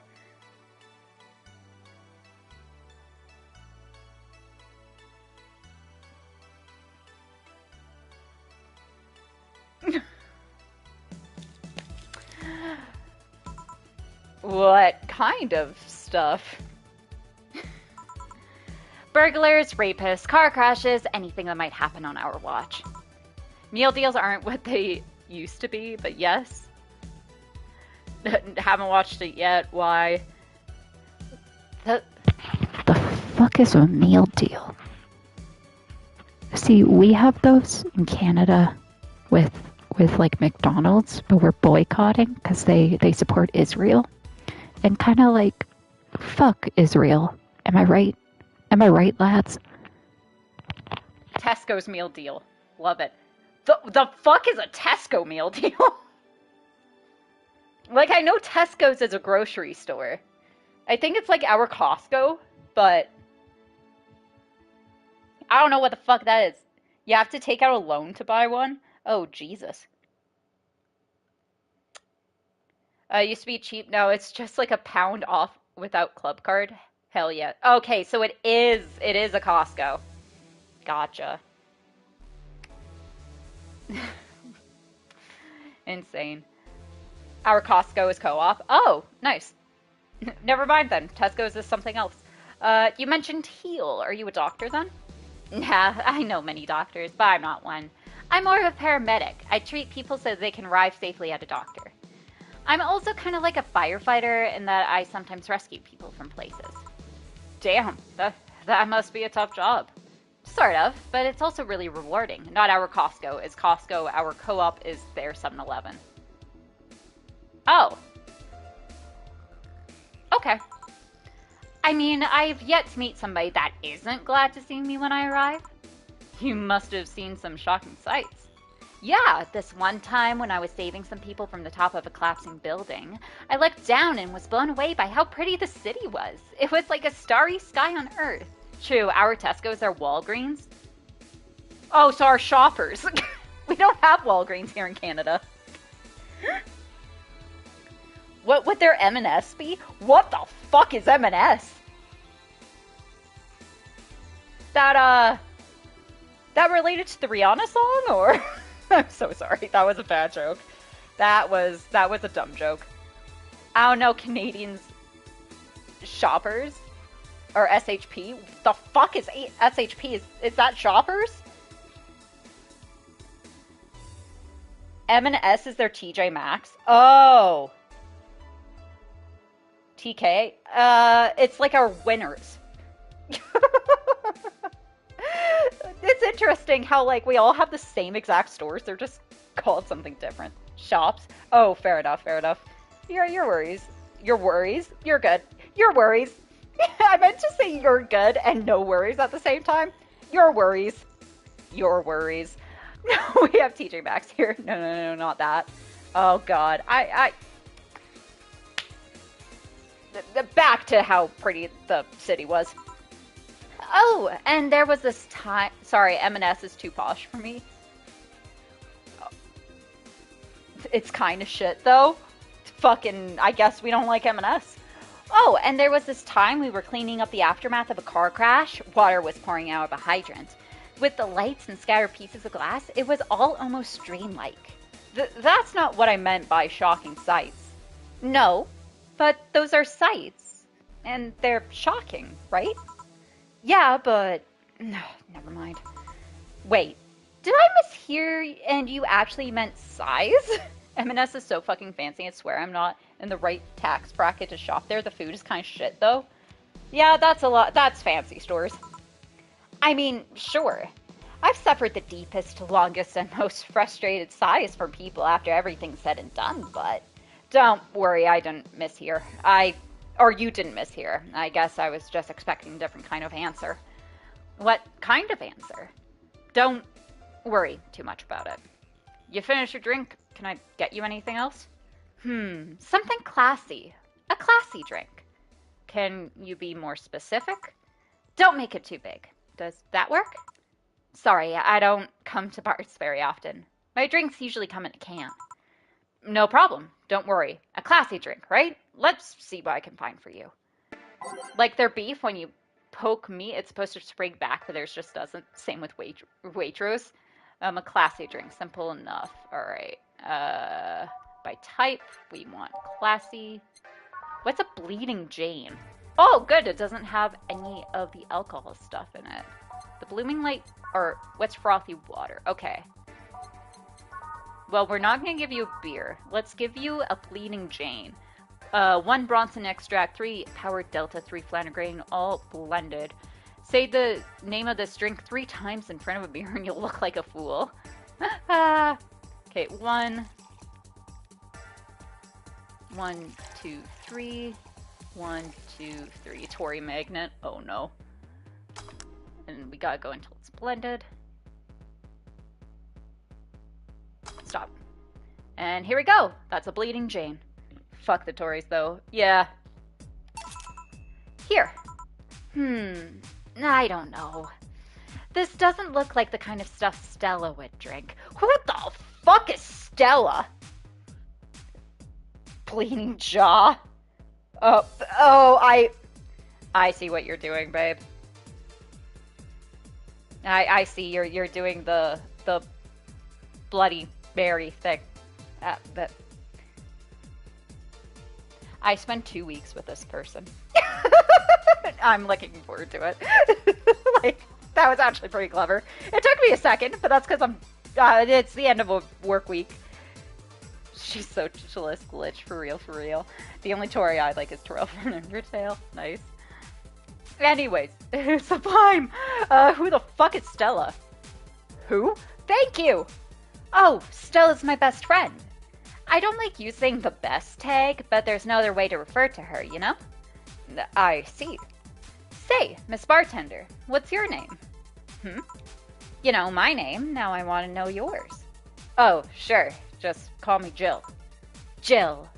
What kind of stuff? Burglars, rapists, car crashes, anything that might happen on our watch. Meal deals aren't what they used to be, but yes. Haven't watched it yet. Why? The fuck is a meal deal? See, we have those in Canada with with like McDonald's, but we're boycotting because they support Israel. And kind of like, fuck Israel. Am I right? Am I right, lads? Tesco's meal deal. Love it. The fuck is a Tesco meal deal? Like, I know Tesco's is a grocery store. I think it's like our Costco, but I don't know what the fuck that is. You have to take out a loan to buy one? Oh, Jesus. It used to be cheap. No, it's just like £1 off without club card. Hell yeah. Okay, so it is a Costco. Gotcha. Insane. Our Costco is co-op. Oh, nice. Never mind then. Tesco's is something else. You mentioned heal. Are you a doctor then? Nah, I know many doctors, but I'm not one. I'm more of a paramedic. I treat people so they can arrive safely at a doctor. I'm also kind of like a firefighter in that I sometimes rescue people from places. Damn, that must be a tough job. Sort of, but it's also really rewarding. Not our Costco. Is Costco, our co-op is their 7-Eleven. Oh. Okay. I mean, I've yet to meet somebody that isn't glad to see me when I arrive. You must have seen some shocking sights. Yeah, this one time when I was saving some people from the top of a collapsing building, I looked down and was blown away by how pretty the city was. It was like a starry sky on Earth. True, our Tesco's are Walgreens. Oh, so our Shoppers. We don't have Walgreens here in Canada. What would their M&S be? What the fuck is M&S? That related to the Rihanna song, or? I'm so sorry, that was a bad joke. That was a dumb joke. I don't know, Canadians Shoppers? Or SHP? The fuck is SHP? Is that Shoppers? M&S is their TJ Maxx. Oh. TK? It's like our Winners. It's interesting how, like, we all have the same exact stores. They're just called something different. Shops? Oh, fair enough, fair enough. Your worries. Your worries? You're good. Your worries. I meant to say you're good and no worries at the same time. Your worries. Your worries. We have TJ Maxx here. No, not that. Oh, God. Back to how pretty the city was. Oh, and there was this time... Sorry, M&S is too posh for me. It's kind of shit, though. Fucking, I guess we don't like M&S. Oh, and there was this time we were cleaning up the aftermath of a car crash. Water was pouring out of a hydrant. With the lights and scattered pieces of glass, it was all almost dreamlike. That's not what I meant by shocking sights. No, but those are sights. And they're shocking, right? Yeah, but... Never mind. Wait, did I mishear and you actually meant size? M&S is so fucking fancy, I swear I'm not in the right tax bracket to shop there. The food is kind of shit, though. Yeah, that's a lot. That's fancy stores. I mean, sure. I've suffered the deepest, longest, and most frustrated sighs from people after everything's said and done, but don't worry, I didn't mishear. Or you didn't mishear. I guess I was just expecting a different kind of answer. What kind of answer? Don't worry too much about it. You finish your drink? Can I get you anything else? Something classy. A classy drink. Can you be more specific? Don't make it too big. Does that work? Sorry, I don't come to bars very often. My drinks usually come in a can. No problem. Don't worry. A classy drink, right? Let's see what I can find for you. Like their beef, when you poke meat, it's supposed to spring back, but theirs just doesn't. Same with Waitrose. A classy drink. Simple enough. All right. By type, we want classy. What's a Bleeding Jane? Oh, good. It doesn't have any of the alcohol stuff in it. The Blooming Light, or what's frothy water? Okay. Well, we're not going to give you a beer. Let's give you a Bleeding Jane. 1 Bronson extract, 3 Powered Delta, 3 Flanagrain, all blended. Say the name of this drink 3 times in front of a mirror and you'll look like a fool. Okay, 1, 1, 2, 3, 1, 2, 3. Tory magnet. Oh no. And we gotta go until it's blended. Stop. And here we go. That's a bleeding Jane. Fuck the Tories though. Yeah. Here. I don't know. This doesn't look like the kind of stuff Stella would drink. Who the fuck is Stella? Bleeding jaw. Oh, I see what you're doing, babe. I see you're doing the Bloody Mary thing. That I spent 2 weeks with this person. I'm looking forward to it. Like, that was actually pretty clever. It took me a second, but that's because it's the end of a work week. She's socialist glitch, for real, for real. The only Tory I like is Terrell from Undertale. Nice. Anyways, Sublime. Who the fuck is Stella? Who? Thank you! Oh, Stella's my best friend. I don't like using the best tag, but there's no other way to refer to her, you know? I see. Say, Miss Bartender, what's your name? You know my name, now I want to know yours. Oh, sure, just call me Jill. Jill.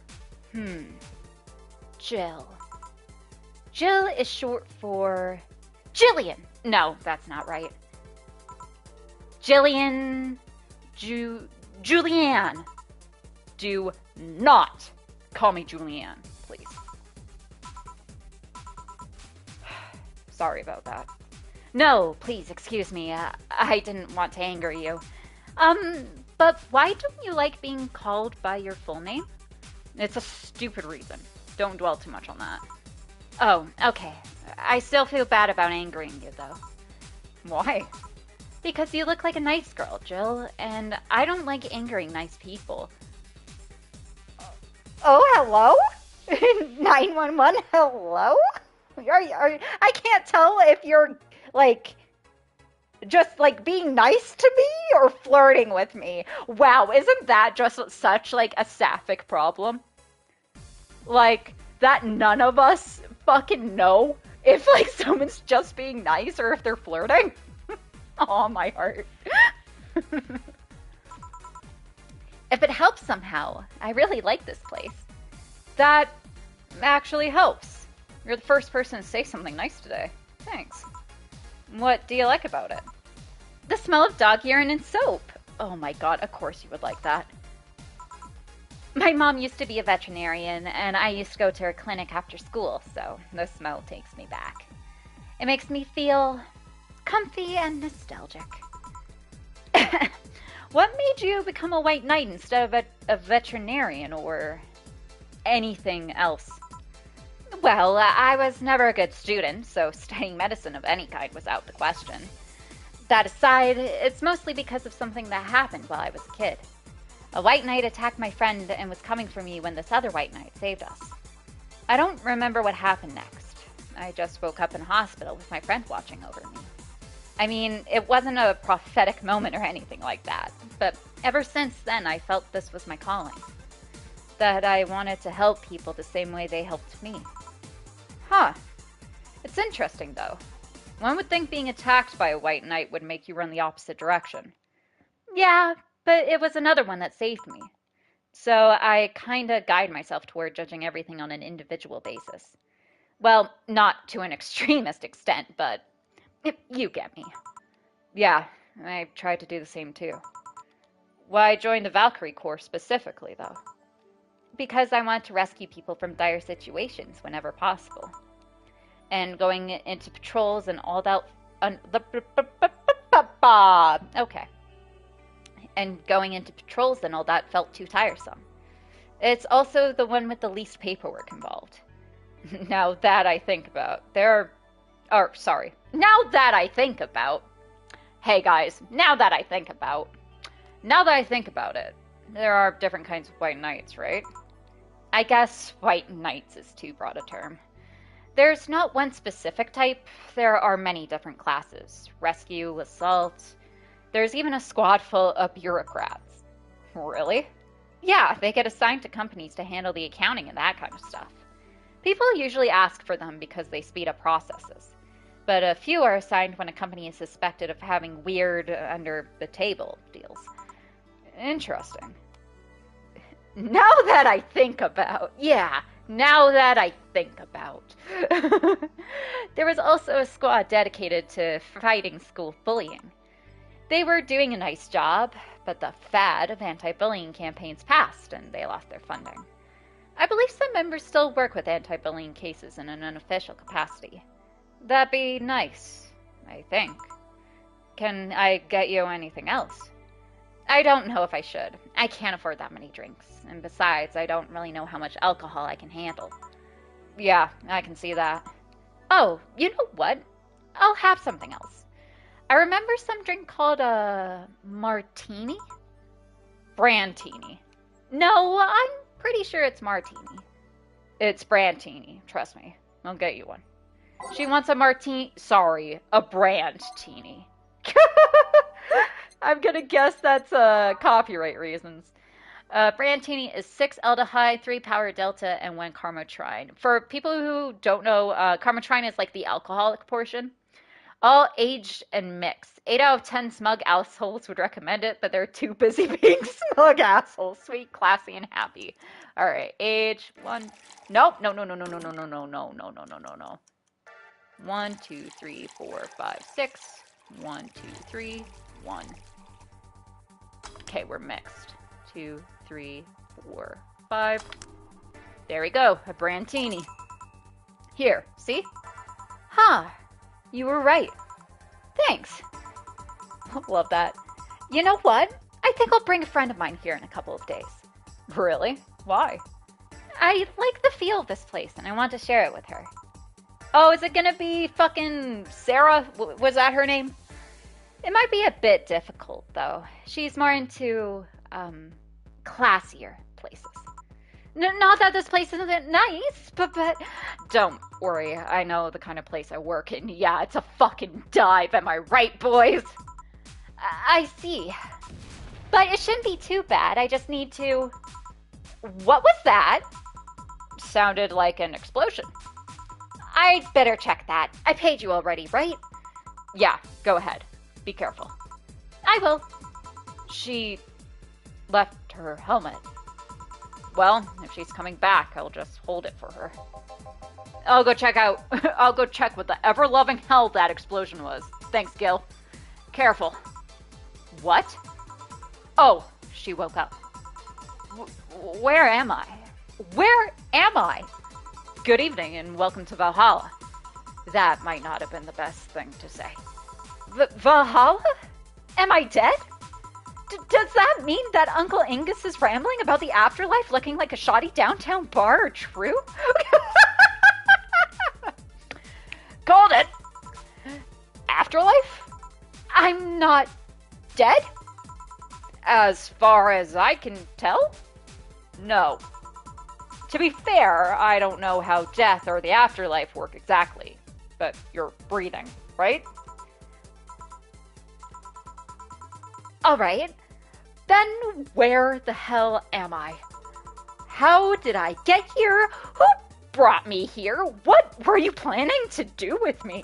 Jill. Jill is short for... Jillian! No, that's not right. Jillian... Julianne. Do not call me Julianne, please. Sorry about that. No, please, excuse me. I didn't want to anger you. But why don't you like being called by your full name? It's a stupid reason. Don't dwell too much on that. Oh, okay. I still feel bad about angering you, though. Why? Because you look like a nice girl, Jill, and I don't like angering nice people. Oh, hello? 911, hello? I can't tell if you're, like, just, like, being nice to me or flirting with me. Wow, isn't that just such, like, a sapphic problem? Like, that none of us fucking know if, like, someone's just being nice or if they're flirting. Aw, my heart. If it helps somehow, I really like this place. That actually helps. You're the first person to say something nice today. Thanks. What do you like about it? The smell of dog urine and soap. Oh my god, of course you would like that. My mom used to be a veterinarian, and I used to go to her clinic after school, so the smell takes me back. It makes me feel comfy and nostalgic. What made you become a white knight instead of a veterinarian or anything else? Well, I was never a good student, so studying medicine of any kind was out of the question. That aside, it's mostly because of something that happened while I was a kid. A white knight attacked my friend and was coming for me when this other white knight saved us. I don't remember what happened next. I just woke up in hospital with my friend watching over me. I mean, it wasn't a prophetic moment or anything like that, but ever since then I felt this was my calling. That I wanted to help people the same way they helped me. Huh. It's interesting, though. One would think being attacked by a white knight would make you run the opposite direction. Yeah, but it was another one that saved me. So I kinda guide myself toward judging everything on an individual basis. Well, not to an extremist extent, but you get me. Yeah, I tried to do the same too. Why join the Valkyrie Corps specifically, though? Because I want to rescue people from dire situations whenever possible. And going into patrols and all that... Okay. And going into patrols and all that felt too tiresome. It's also the one with the least paperwork involved. Now that I think about... Now that I think about... Hey guys, now that I think about it, there are different kinds of white knights, right? I guess white knights is too broad a term. There's not one specific type, there are many different classes. Rescue, assault, there's even a squad full of bureaucrats. Really? Yeah, they get assigned to companies to handle the accounting and that kind of stuff. People usually ask for them because they speed up processes. But a few are assigned when a company is suspected of having weird, under-the-table deals. Interesting. Now that I think about... There was also a squad dedicated to fighting school bullying. They were doing a nice job, but the fad of anti-bullying campaigns passed and they lost their funding. I believe some members still work with anti-bullying cases in an unofficial capacity. That'd be nice, I think. Can I get you anything else? I don't know if I should. I can't afford that many drinks. And besides, I don't really know how much alcohol I can handle. Yeah, I can see that. Oh, you know what? I'll have something else. I remember some drink called a martini? Brandtini. No, I'm pretty sure it's martini. It's brandtini, trust me. I'll get you one. She wants a martini. Sorry, a brandtini. I'm gonna guess that's copyright reasons. Brandtini is 6 aldehyde, 3 power delta, and 1 carmotrine. For people who don't know, carmotrine is like the alcoholic portion. All aged and mixed. 8 out of 10 smug assholes would recommend it, but they're too busy being smug assholes. Sweet, classy, and happy. All right, age 1. Nope, no. 1, 2, 3, 4, 5, 6. 1, 2, 3, 1. Okay, we're mixed. 2, 3, 4, 5. There we go, a brandtini. Here, see? Huh, you were right. Thanks. Love that. You know what? I think I'll bring a friend of mine here in a couple of days. Really? Why? I like the feel of this place and I want to share it with her. Oh, is it gonna be fucking Sarah? Was that her name? It might be a bit difficult, though. She's more into, classier places. Not that this place isn't nice, but don't worry, I know the kind of place I work in. Yeah, it's a fucking dive, am I right, boys? I see. But it shouldn't be too bad, I just need to... What was that? Sounded like an explosion. I'd better check that. I paid you already, right? Yeah, go ahead. Be careful. I will. She left her helmet. Well, if she's coming back, I'll just hold it for her. I'll go check what the ever-loving hell that explosion was. Thanks, Gil. Careful. What? Oh, she woke up. Where am I? Where am I? Good evening and welcome to Valhalla. That might not have been the best thing to say. Valhalla? Am I dead? Does that mean that Uncle Angus's rambling about the afterlife looking like a shoddy downtown bar are true? Called it! Afterlife? I'm not dead? As far as I can tell? No. To be fair, I don't know how death or the afterlife work exactly, but you're breathing, right? Alright, then where the hell am I? How did I get here? Who brought me here? What were you planning to do with me?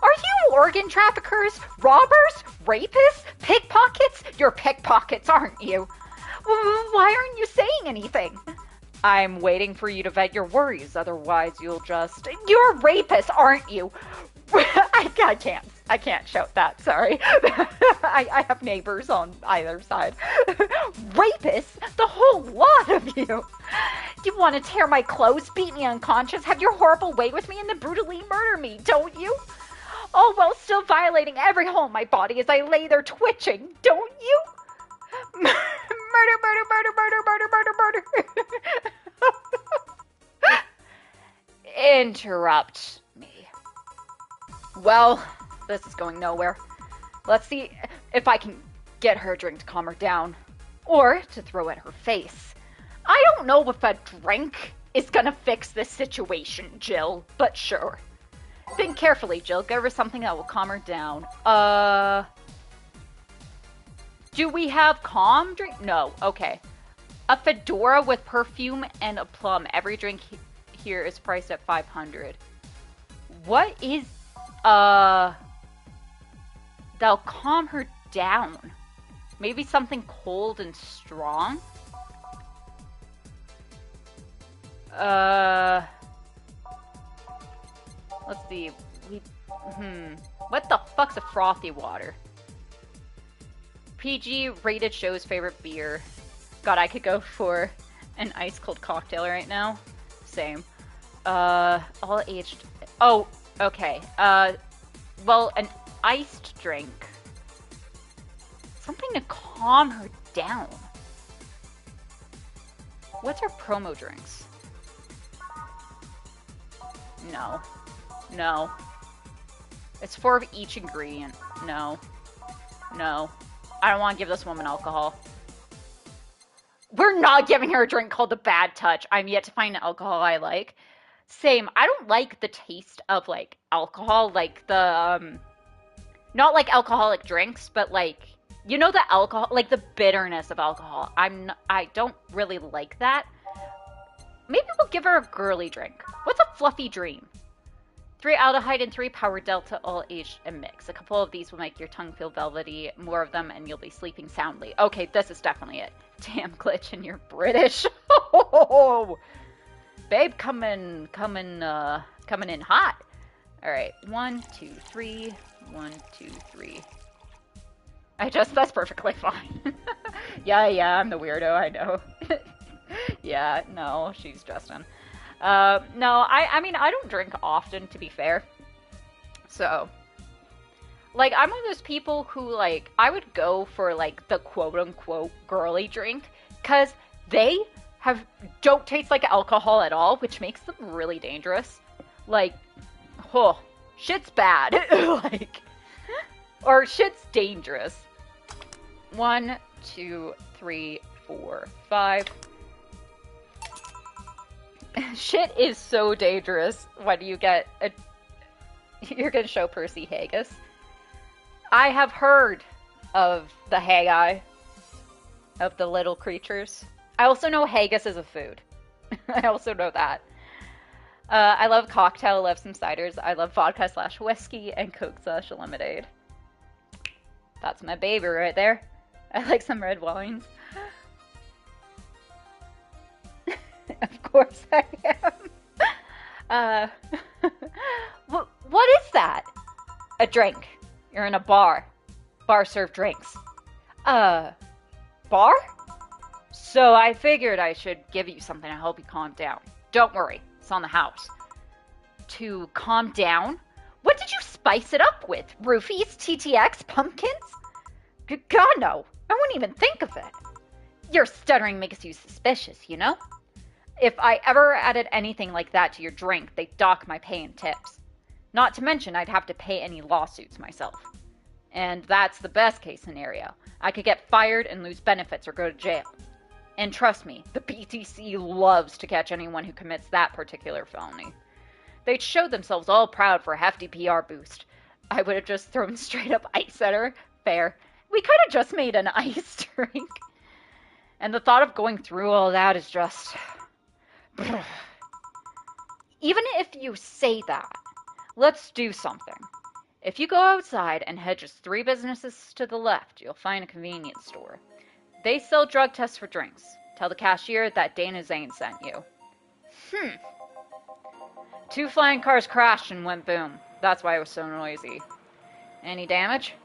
Are you organ traffickers, robbers, rapists, pickpockets? You're pickpockets, aren't you? Why aren't you saying anything? I'm waiting for you to vet your worries, otherwise you'll just... You're rapists, aren't you? I can't shout that, sorry. I have neighbors on either side. Rapists? The whole lot of you! You want to tear my clothes, beat me unconscious, have your horrible way with me, and then brutally murder me, don't you? All while still violating every hole in my body as I lay there twitching, don't you? Murder. Interrupt me. Well, this is going nowhere. Let's see if I can get her a drink to calm her down. Or to throw at her face. I don't know if a drink is gonna fix this situation, Jill, but sure. Think carefully, Jill. Give her something that will calm her down. Do we have calm drink? No. Okay. A fedora with perfume and a plum. Every drink here is priced at 500. What is that'll calm her down? Maybe something cold and strong? Let's see. What the fuck's a frothy water? PG rated show's favorite beer. God, I could go for an ice cold cocktail right now. Same. All aged. Oh, okay. Well, an iced drink. Something to calm her down. What's our promo drinks? No. No. It's 4 of each ingredient. No. No. I don't want to give this woman alcohol. We're not giving her a drink called the Bad Touch. I'm yet to find an alcohol I like. Same. I don't like the taste of, like, alcohol. Like, the, not like alcoholic drinks, but, like, you know the alcohol, like, the bitterness of alcohol. I don't really like that. Maybe we'll give her a girly drink. What's a fluffy dream? 3 aldehyde and 3 power delta, all aged and mixed. A couple of these will make your tongue feel velvety. More of them and you'll be sleeping soundly. Okay, this is definitely it. Damn, Glitch, and you're British. Babe, coming in hot. All right, 1, 2, 3. 1, 2, 3. That's perfectly fine. yeah, I'm the weirdo, I know. Yeah, no, she's Justin. No, I mean, I don't drink often, to be fair. So, like, I'm one of those people who, like, I would go for, like, the quote-unquote girly drink, because they don't taste like alcohol at all, which makes them really dangerous. Like, oh, shit's bad. Like, or shit's dangerous. 1, 2, 3, 4, 5. Shit is so dangerous when you get a... You're gonna show Percy haggis. I have heard of the hagi, of the little creatures. I also know haggis is a food. I also know that. I love cocktail, I love some ciders. I love vodka / whiskey and Coke / lemonade. That's my baby right there. I like some red wines. Of course I am. What is that? A drink. You're in a bar. Bar serve drinks. Bar? So I figured I should give you something to help you calm down. Don't worry, it's on the house. To calm down? What did you spice it up with? Roofies, TTX, pumpkins? God, no. I wouldn't even think of it. Your stuttering makes you suspicious, you know? If I ever added anything like that to your drink, they'd dock my pay and tips. Not to mention I'd have to pay any lawsuits myself. And that's the best case scenario. I could get fired and lose benefits or go to jail. And trust me, the BTC loves to catch anyone who commits that particular felony. They'd show themselves all proud for a hefty PR boost. I would have just thrown straight up ice at her. Fair. We could have just made an ice drink. And the thought of going through all that is just... Even if you say that, let's do something. If you go outside and head just 3 businesses to the left, you'll find a convenience store. They sell drug tests for drinks. Tell the cashier that Dana Zane sent you. 2 flying cars crashed and went boom. That's why it was so noisy. Any damage?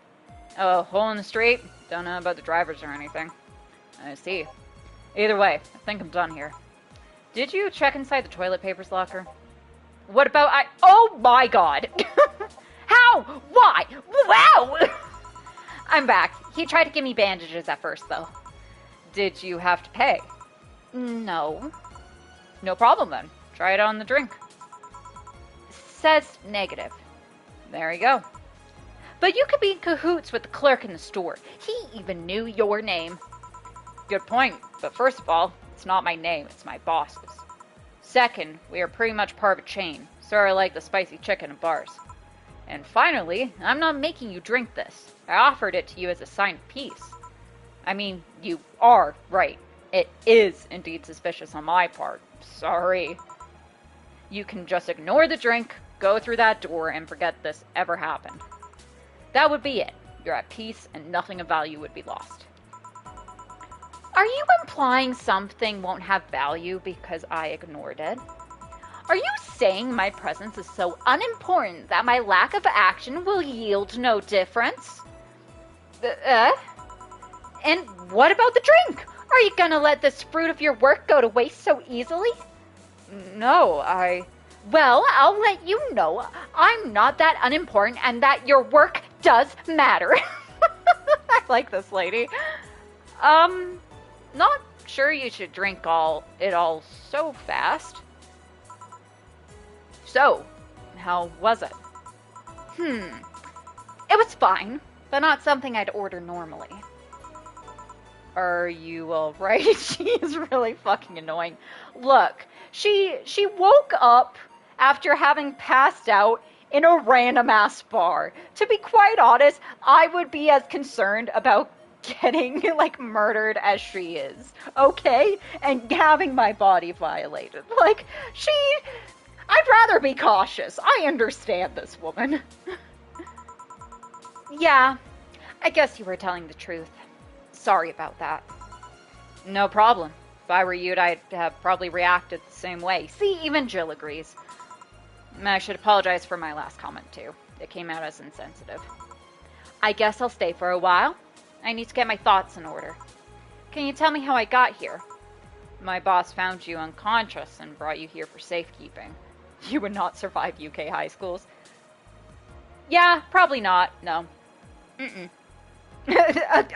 Oh, hole in the street? Don't know about the drivers or anything. I see. Either way, I think I'm done here. Did you check inside the toilet papers locker? What about Oh my god! How? Why? Wow! I'm back. He tried to give me bandages at first, though. Did you have to pay? No. No problem, then. Try it on the drink. Says negative. There you go. But you could be in cahoots with the clerk in the store. He even knew your name. Good point. But first of all, it's not my name, it's my boss's. Second, we are pretty much part of a chain. Sorry, I like the spicy chicken at bars. And finally, I'm not making you drink this. I offered it to you as a sign of peace. I mean, you are right. It is indeed suspicious on my part. Sorry. You can just ignore the drink, go through that door, and forget this ever happened. That would be it. You're at peace, and nothing of value would be lost. Are you implying something won't have value because I ignored it? Are you saying my presence is so unimportant that my lack of action will yield no difference? And what about the drink? Are you gonna let this fruit of your work go to waste so easily? No, Well, I'll let you know I'm not that unimportant and that your work does matter. I like this lady. Not sure you should drink it all so fast. So, how was it? It was fine, but not something I'd order normally. Are you alright? She's really fucking annoying. Look, she woke up after having passed out in a random ass bar. To be quite honest, I would be as concerned about getting like murdered as she is, okay? And having my body violated. Like, I'd rather be cautious. I understand this woman. Yeah, I guess you were telling the truth. Sorry about that. No problem. If I were you, I'd have probably reacted the same way. See, even Jill agrees. I should apologize for my last comment, too. It came out as insensitive. I guess I'll stay for a while. I need to get my thoughts in order. Can you tell me how I got here? My boss found you unconscious and brought you here for safekeeping. You would not survive UK high schools. Yeah, probably not. No.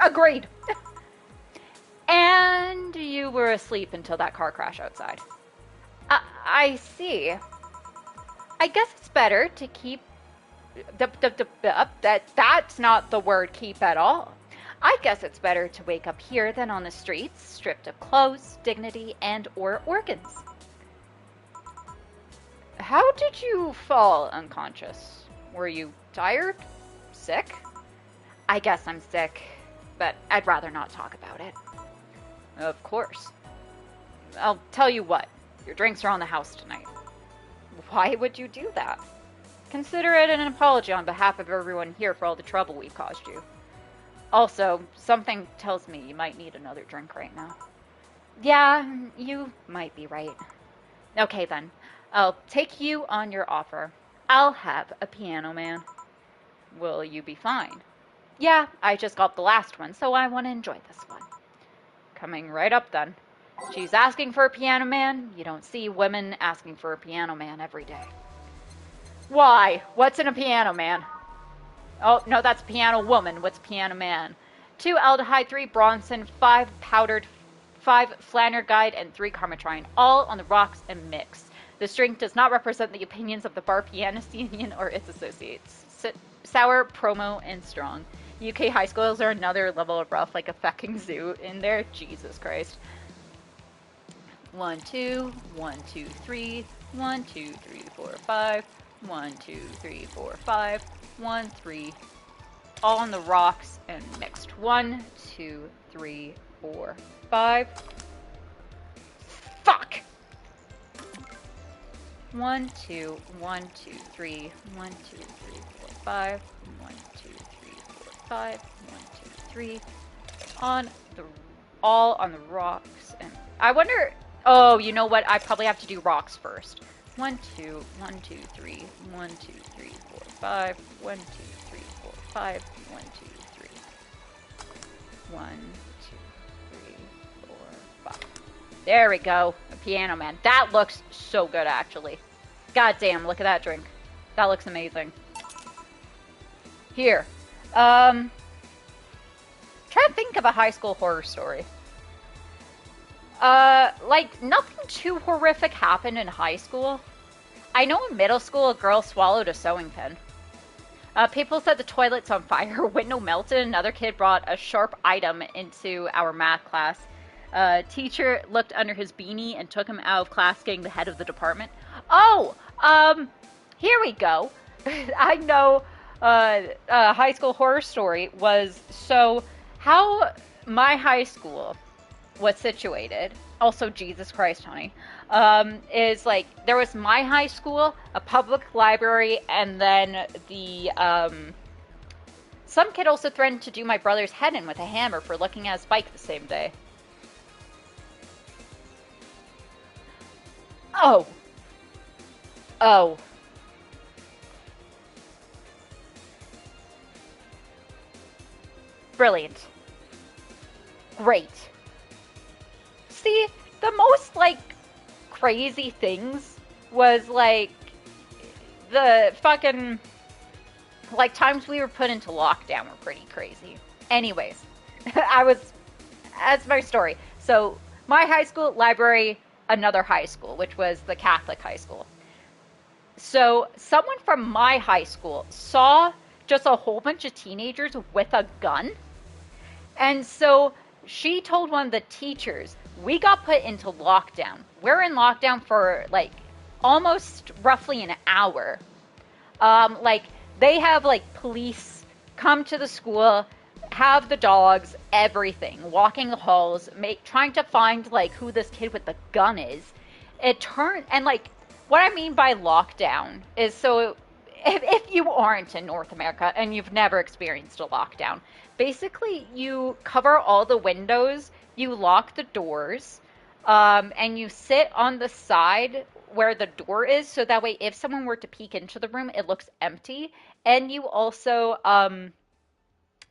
Agreed. And you were asleep until that car crash outside. I see. I guess it's better to keep... That's not the word keep at all. I guess it's better to wake up here than on the streets, stripped of clothes, dignity, and or organs. How did you fall unconscious? Were you tired? Sick? I guess I'm sick, but I'd rather not talk about it. Of course. I'll tell you what, your drinks are on the house tonight. Why would you do that? Consider it an apology on behalf of everyone here for all the trouble we've caused you. Also, something tells me you might need another drink right now. Yeah, you might be right. Okay then, I'll take you on your offer. I'll have a piano man. Will you be fine? Yeah, I just got the last one, so I want to enjoy this one. Coming right up then. She's asking for a piano man. You don't see women asking for a piano man every day. Why? What's in a piano man? Oh, no, that's piano woman. What's piano man? 2 aldehyde, 3 bronson, 5 powdered, 5 flanergide, and 3 carmotrine, all on the rocks and mixed. This drink does not represent the opinions of the Bar Pianist Union or its associates. Sour, promo, and strong. UK high schools are another level of rough, like a fucking zoo in there. Jesus Christ. 1, 2, 1, 2, 3, 1, 2, 3, 4, 5, 1, 2, 3, 4, 5, 1, 3, all on the rocks and mixed. 1, 2, 3, 4, 5. Fuck! 1, 2, 1, 2, 3, 1, 2, 3, 4, 5, 1, 2, 3, 4, 5, 1, 2, 3, all on the rocks. And I wonder, oh, you know what? I probably have to do rocks first. 1, 2, 1, 2, 3, 1, 2, 3, 4, 5, 1, 2, 3, 4, 5, 1, 2, 3, 1, 2, 3, 4, 5. There we go. A piano man. That looks so good, actually. God damn, look at that drink. That looks amazing. Here. Try to think of a high school horror story. Like, nothing too horrific happened in high school. I know in middle school a girl swallowed a sewing pin. People said the toilet's on fire, window melted, another kid brought a sharp item into our math class. Teacher looked under his beanie and took him out of class, getting the head of the department. Oh, here we go. I know, a high school horror story was, so, how my high school was situated, also Jesus Christ, honey, is like, there was my high school, a public library, and then some kid also threatened to do my brother's head in with a hammer for looking at his bike the same day. Oh. Oh. Brilliant. Great. See, the most, like, crazy things was, like, the fucking, like, times we were put into lockdown were pretty crazy. Anyways, that's my story. So, my high school, library, another high school, which was the Catholic high school. So, someone from my high school saw just a whole bunch of teenagers with a gun. And so, she told one of the teachers, we got put into lockdown. We're in lockdown for, like, almost roughly an hour. Like, they have, like, police come to the school, have the dogs, everything, walking the halls, trying to find, like, who this kid with the gun is. And, like, what I mean by lockdown is, so if you aren't in North America and you've never experienced a lockdown, basically you cover all the windows, you lock the doors, and you sit on the side where the door is, so that way if someone were to peek into the room, it looks empty. And you also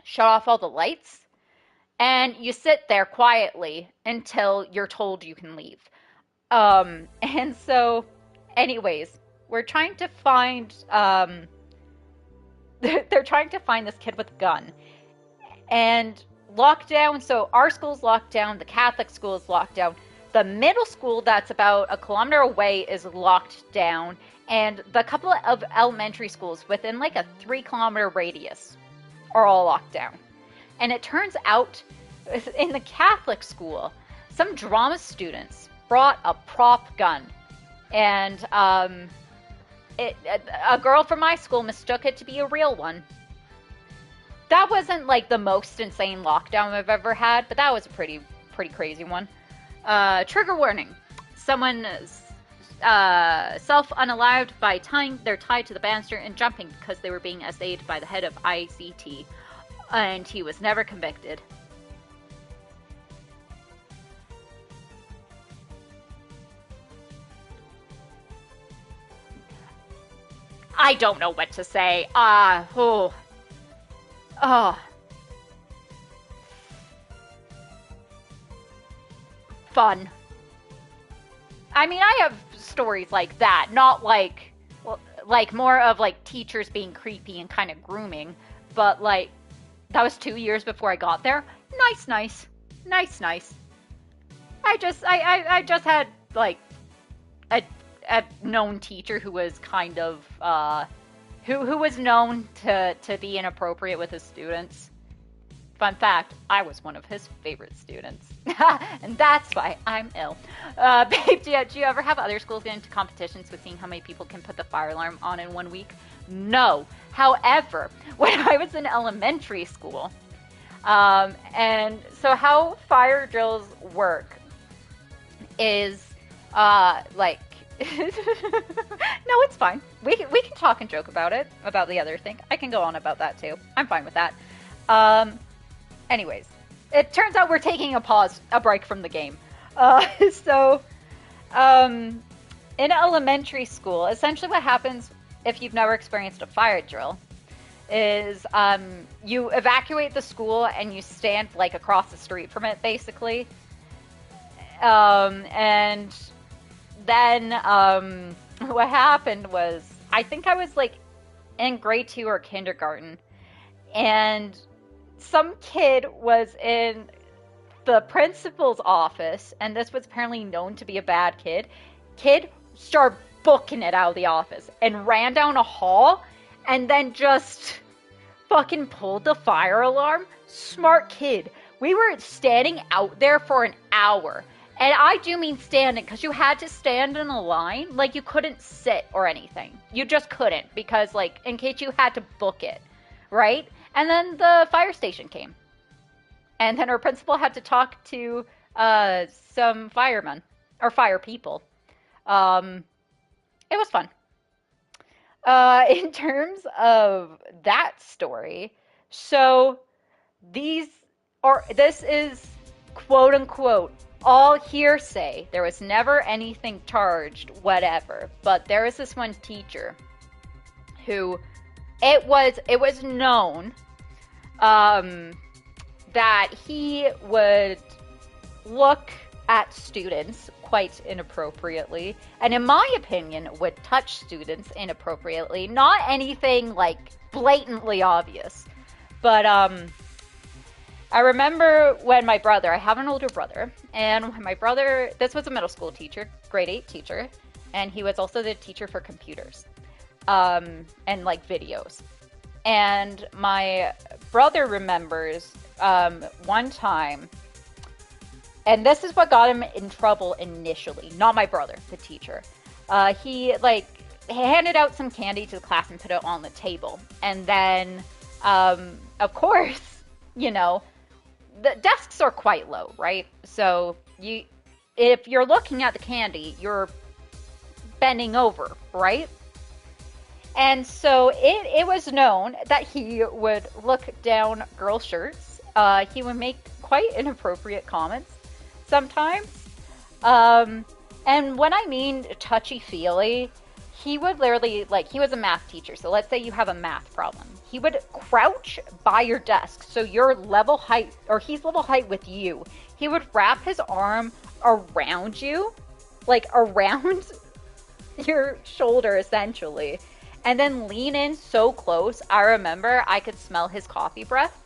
shut off all the lights, and you sit there quietly until you're told you can leave. And so, anyways, we're trying to find, they're trying to find this kid with a gun. And lockdown, so our school's locked down, the Catholic school is locked down, the middle school that's about a kilometer away is locked down, and the couple of elementary schools within like a 3-kilometer radius are all locked down. And it turns out, in the Catholic school, some drama students brought a prop gun. And a girl from my school mistook it to be a real one. That wasn't like the most insane lockdown I've ever had, but that was a pretty crazy one. Trigger warning. Someone self-unalived by tying their tie to the banister and jumping because they were being essayed by the head of ICT. And he was never convicted. I don't know what to say. Oh. Fun. I mean, I have stories like that, not like more of like teachers being creepy and kind of grooming, but like that was 2 years before I got there. Nice. I just had like a known teacher who was kind of who was known to be inappropriate with his students. Fun fact, I was one of his favorite students. And that's why I'm ill. Babe, do you ever have other schools get into competitions with seeing how many people can put the fire alarm on in 1 week? No. However, when I was in elementary school, and so how fire drills work is, like, no, it's fine. We can talk and joke about it, about the other thing. I can go on about that too. I'm fine with that. Anyways, it turns out we're taking a break from the game. In elementary school, essentially what happens if you've never experienced a fire drill is you evacuate the school and you stand like across the street from it, basically. And then what happened was, I think I was like in grade 2 or kindergarten, and some kid was in the principal's office, and this was apparently known to be a bad kid. Kid started booking it out of the office and ran down a hall and then just fucking pulled the fire alarm. Smart kid. We were standing out there for an hour. And I do mean standing, because you had to stand in a line. Like, you couldn't sit or anything. You just couldn't, because, like, in case you had to book it, right? And then the fire station came. And then our principal had to talk to some firemen or fire people. Um, it was fun. In terms of that story, so these this is quote unquote all hearsay. There was never anything charged, whatever. But there was this one teacher who it was known that he would look at students quite inappropriately, and in my opinion, would touch students inappropriately. Not anything like blatantly obvious, but I remember when my brother, I have an older brother, and when my brother, this was a middle school teacher, grade 8 teacher, and he was also the teacher for computers, and like videos. And my brother remembers one time, and this is what got him in trouble initially, not my brother, the teacher. He like handed out some candy to the class and put it on the table. And then, of course, you know, the desks are quite low, right? So if you're looking at the candy, you're bending over, right? And so it was known that he would look down girls' shirts. He would make quite inappropriate comments sometimes. And when I mean touchy-feely, he would literally, like, he was a math teacher. So let's say you have a math problem. He would crouch by your desk so you're level height, or he's level height with you. He would wrap his arm around you, like around your shoulder essentially, and then lean in so close. I remember I could smell his coffee breath.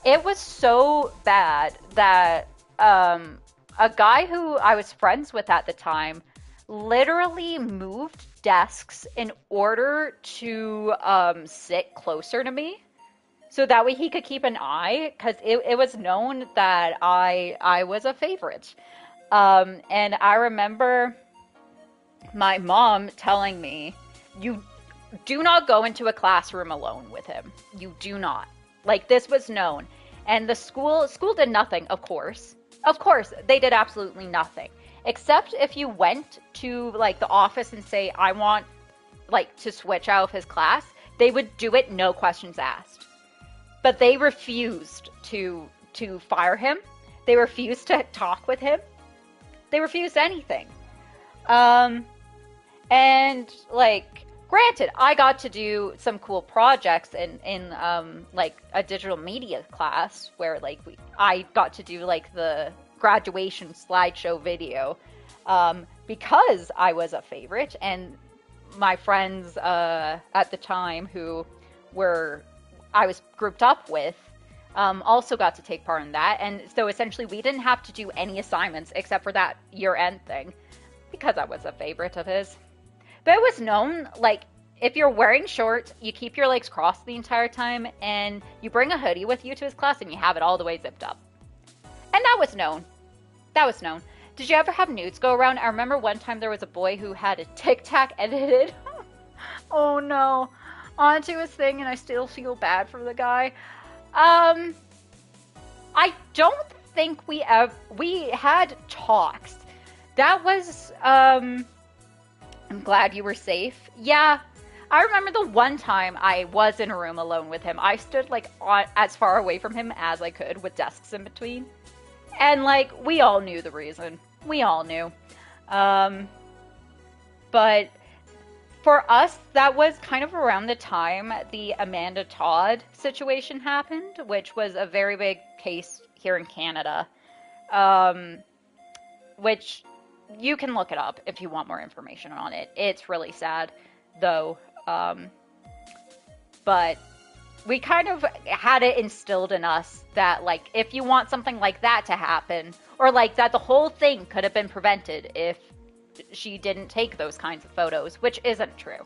It was so bad that a guy who I was friends with at the time literally moved desks in order to sit closer to me, so that way he could keep an eye, because it was known that I was a favorite. And I remember my mom telling me, you do not go into a classroom alone with him. You do not. Like, this was known. And the school did nothing, of course. Of course, they did absolutely nothing. Except if you went to, like, the office and say, I want, like, to switch out of his class, they would do it, no questions asked. But they refused to fire him. They refused to talk with him. They refused anything. And, like, granted, I got to do some cool projects in like, a digital media class where, like, I got to do, like, the graduation slideshow video, because I was a favorite, and my friends at the time who I was grouped up with also got to take part in that. And so essentially we didn't have to do any assignments except for that year-end thing, because I was a favorite of his. But it was known, like, if you're wearing shorts, you keep your legs crossed the entire time, and you bring a hoodie with you to his class, and you have it all the way zipped up. And that was known. That was known. Did you ever have nudes go around? I remember one time there was a boy who had a Tic Tac edited. Oh no. Onto his thing, and I still feel bad for the guy. I don't think we had talks. That was, I'm glad you were safe. Yeah. I remember the one time I was in a room alone with him. I stood, like, as far away from him as I could with desks in between. And, like, we all knew the reason. We all knew. But for us, that was kind of around the time the Amanda Todd situation happened, which was a very big case here in Canada. Which you can look it up if you want more information on it. It's really sad, though. But we kind of had it instilled in us that, like, if you want something like that to happen, or like that the whole thing could have been prevented if she didn't take those kinds of photos, which isn't true.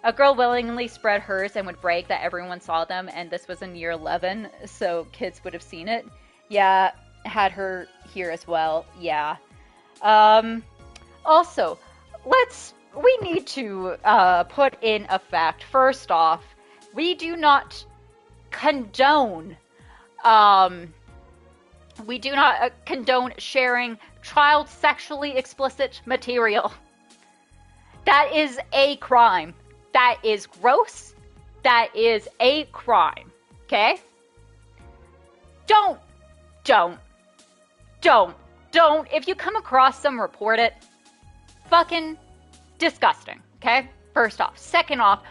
A girl willingly spread hers and would brag that everyone saw them, and this was in year 11, so kids would have seen it. Yeah, had her here as well. Yeah. Also, we need to put in effect, first off, we do not condone We do not condone sharing child sexually explicit material. That is a crime. That is gross. That is a crime. Okay? Don't. If you come across them, report it. Fucking disgusting. Okay? First off. Second off,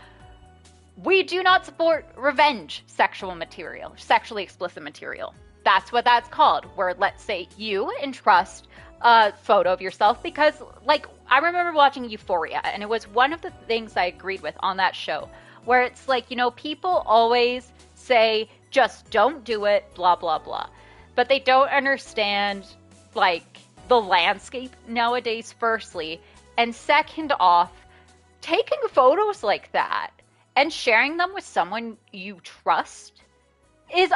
we do not support revenge sexually explicit material. That's what that's called, where let's say you entrust a photo of yourself because, like, I remember watching Euphoria, and it was one of the things I agreed with on that show, where it's like, you know, people always say, just don't do it, blah, blah, blah. But they don't understand, like, the landscape nowadays, firstly, and second off, taking photos like that and sharing them with someone you trust is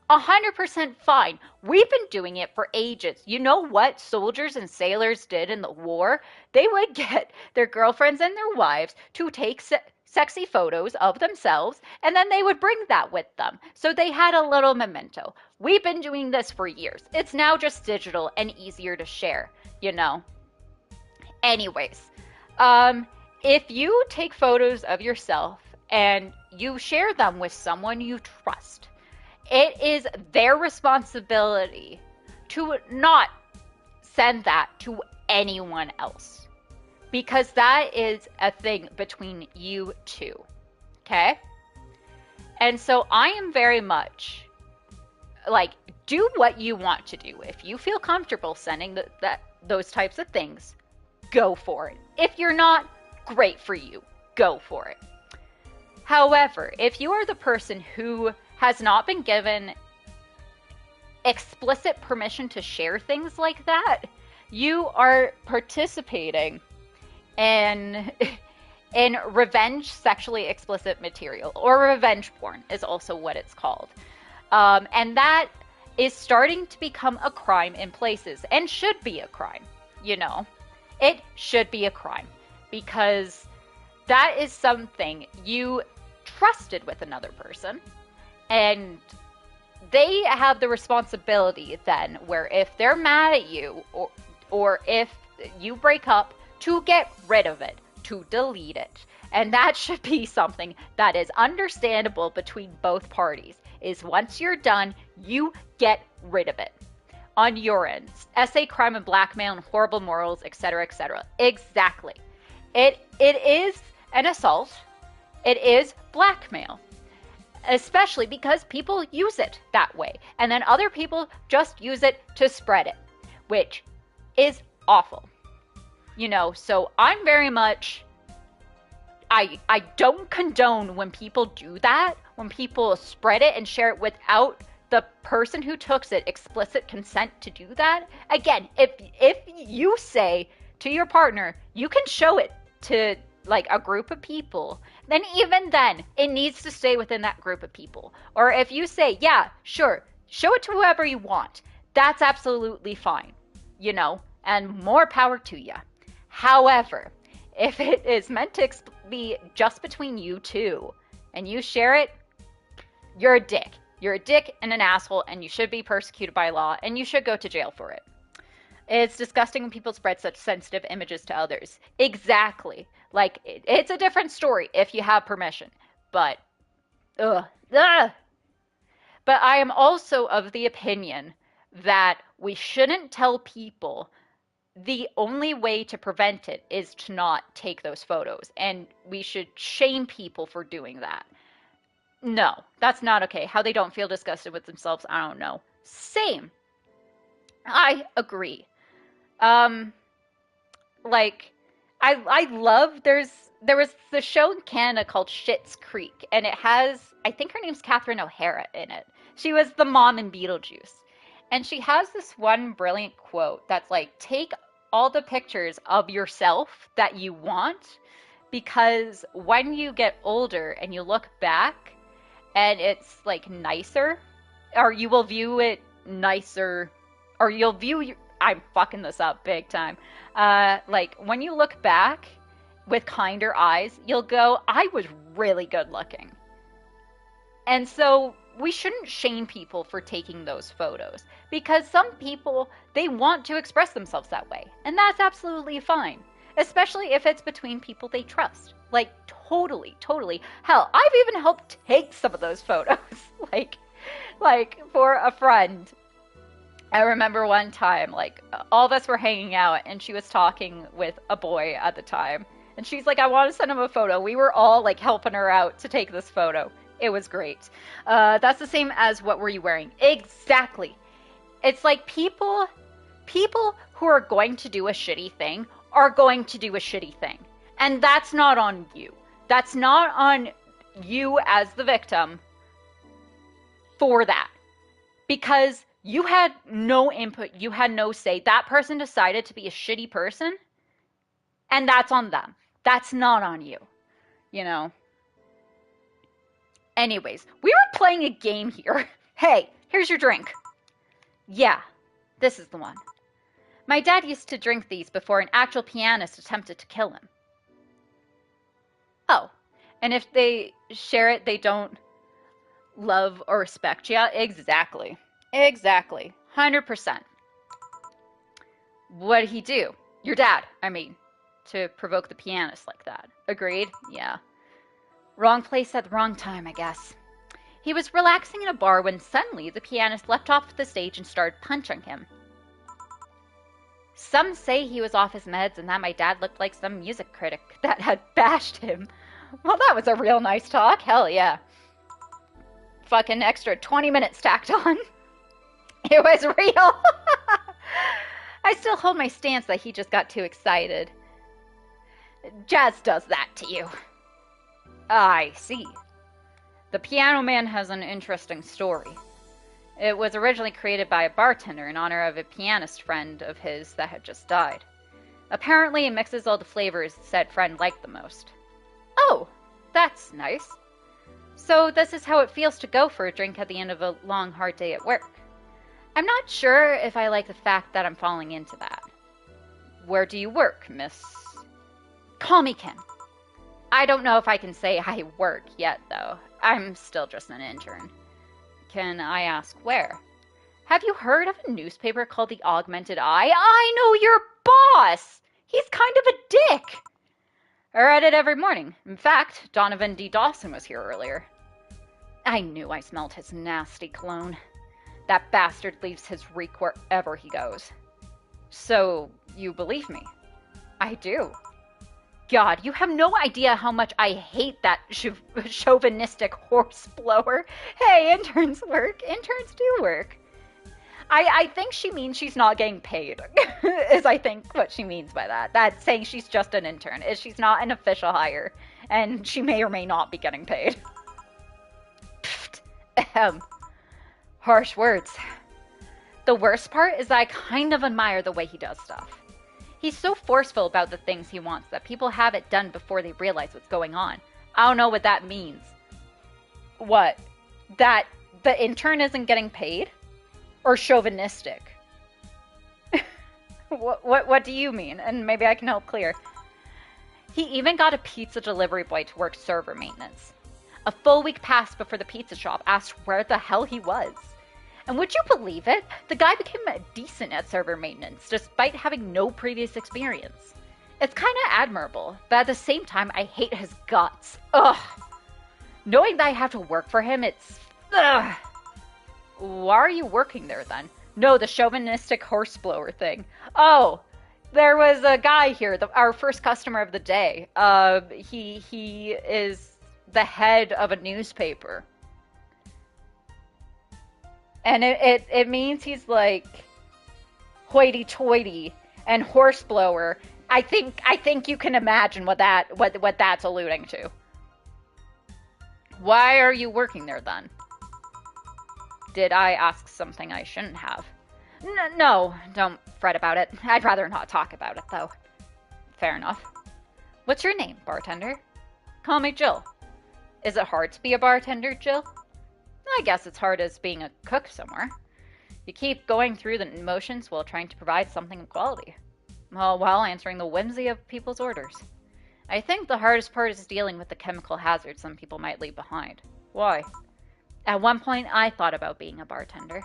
100% fine. We've been doing it for ages. You know what soldiers and sailors did in the war? They would get their girlfriends and their wives to take sexy photos of themselves, and then they would bring that with them. So they had a little memento. We've been doing this for years. It's now just digital and easier to share, you know? Anyways, if you take photos of yourself and you share them with someone you trust, it is their responsibility to not send that to anyone else, because that is a thing between you two, okay? And so I am very much like, do what you want to do. If you feel comfortable sending those types of things, go for it. If you're not, great for you. Go for it. However, if you are the person who has not been given explicit permission to share things like that, you are participating in revenge sexually explicit material, or revenge porn is also what it's called. And that is starting to become a crime in places, and should be a crime, you know. It should be a crime, because that is something you trusted with another person, and they have the responsibility then, where if they're mad at you, or if you break up, to get rid of it, to delete it. And that should be something that is understandable between both parties, is once you're done, you get rid of it. On your end, essay, crime, and blackmail, and horrible morals, etc., etc. Exactly. It is an assault. It is blackmail. Especially because people use it that way. And then other people just use it to spread it, which is awful. You know, so I'm very much, I don't condone when people do that, when people spread it and share it without the person who took it explicit consent to do that. Again, if you say to your partner, you can show it to like a group of people, then even then, it needs to stay within that group of people. Or if you say, yeah, sure, show it to whoever you want, that's absolutely fine, you know, and more power to you. However, if it is meant to be just between you two, and you share it, you're a dick. You're a dick and an asshole, and you should be persecuted by law, and you should go to jail for it. It's disgusting when people spread such sensitive images to others. Exactly. Like, it's a different story if you have permission. But, But I am also of the opinion that we shouldn't tell people the only way to prevent it is to not take those photos. And we should shame people for doing that. No, that's not okay. How they don't feel disgusted with themselves, I don't know. Same. I agree. Like, I love, there was the show in Canada called Schitt's Creek, and it has, I think her name's Catherine O'Hara in it. She was the mom in Beetlejuice. And she has this one brilliant quote that's like, take all the pictures of yourself that you want, because when you get older and you look back and it's like nicer, or you will view it nicer, or you'll view I'm fucking this up big time. Like, when you look back with kinder eyes, you'll go, I was really good looking. And so we shouldn't shame people for taking those photos, because some people, they want to express themselves that way, and that's absolutely fine, especially if it's between people they trust. Like, totally. Hell, I've even helped take some of those photos, like for a friend. I remember one time, like, all of us were hanging out, and she was talking with a boy at the time, and she's like, I want to send him a photo. We were all, like, helping her out to take this photo. It was great. That's the same as what were you wearing? Exactly. It's like people who are going to do a shitty thing are going to do a shitty thing. And that's not on you. That's not on you as the victim for that. Because you had no input, you had no say. That person decided to be a shitty person, and that's on them. That's not on you, you know? Anyways, we were playing a game here. Hey, here's your drink. Yeah, this is the one. My dad used to drink these before an actual pianist attempted to kill him. Oh, and if they share it, they don't love or respect you? Exactly. 100%. What'd he do? Your dad, I mean, to provoke the pianist like that. Agreed? Yeah. Wrong place at the wrong time, I guess. He was relaxing in a bar when suddenly the pianist leapt off the stage and started punching him. Some say he was off his meds and that my dad looked like some music critic that had bashed him. Well, that was a real nice talk. Hell yeah. Fucking extra 20 minutes tacked on. It was real. I still hold my stance that he just got too excited. Jazz does that to you. I see. The Piano Man has an interesting story. It was originally created by a bartender in honor of a pianist friend of his that had just died. Apparently it mixes all the flavors said friend liked the most. Oh, that's nice. So this is how it feels to go for a drink at the end of a long, hard day at work. I'm not sure if I like the fact that I'm falling into that. Where do you work, miss? Call me Kim. I don't know if I can say I work yet, though. I'm still just an intern. Can I ask where? Have you heard of a newspaper called The Augmented Eye? I know your boss! He's kind of a dick! I read it every morning. In fact, Donovan D. Dawson was here earlier. I knew I smelled his nasty cologne. That bastard leaves his reek wherever he goes. So, you believe me? I do. God, you have no idea how much I hate that chauvinistic horse blower. Hey, interns work. Interns do work. I think she means she's not getting paid, is I think what she means by that. That's saying she's just an intern. She's not an official hire, and she may or may not be getting paid. Pfft. Harsh words. The worst part is that I kind of admire the way he does stuff. He's so forceful about the things he wants that people have it done before they realize what's going on. I don't know what that means. What? That the intern isn't getting paid? Or chauvinistic? What do you mean? And maybe I can help clear. He even got a pizza delivery boy to work server maintenance. A full week passed before the pizza shop asked where the hell he was. And would you believe it? The guy became decent at server maintenance, despite having no previous experience. It's kind of admirable, but at the same time, I hate his guts. Ugh. Knowing that I have to work for him, it's... Ugh. Why are you working there, then? No, the chauvinistic horse blower thing. Oh, there was a guy here, our first customer of the day. He is the head of a newspaper. And it means he's like hoity-toity and horseblower. I think you can imagine what that's alluding to. Why are you working there then? Did I ask something I shouldn't have? No, don't fret about it. I'd rather not talk about it though. Fair enough. What's your name, bartender? Call me Jill. Is it hard to be a bartender, Jill? I guess it's hard as being a cook somewhere. You keep going through the motions while trying to provide something of quality. Well, while answering the whimsy of people's orders. I think the hardest part is dealing with the chemical hazards some people might leave behind. Why? At one point, I thought about being a bartender,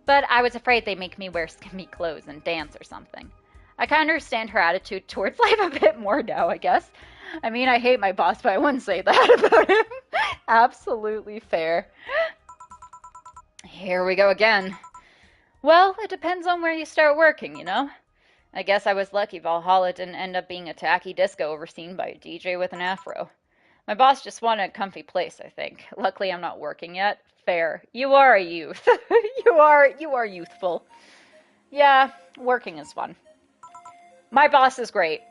but I was afraid they'd make me wear skimpy clothes and dance or something. I can understand her attitude towards life a bit more now, I guess. I mean, I hate my boss, but I wouldn't say that about him. Absolutely fair. Here we go again. Well, it depends on where you start working, you know? I guess I was lucky Valhalla didn't end up being a tacky disco overseen by a DJ with an afro. My boss just wanted a comfy place, I think. Luckily, I'm not working yet. Fair. You are a youth. you are youthful. Yeah, working is fun. My boss is great.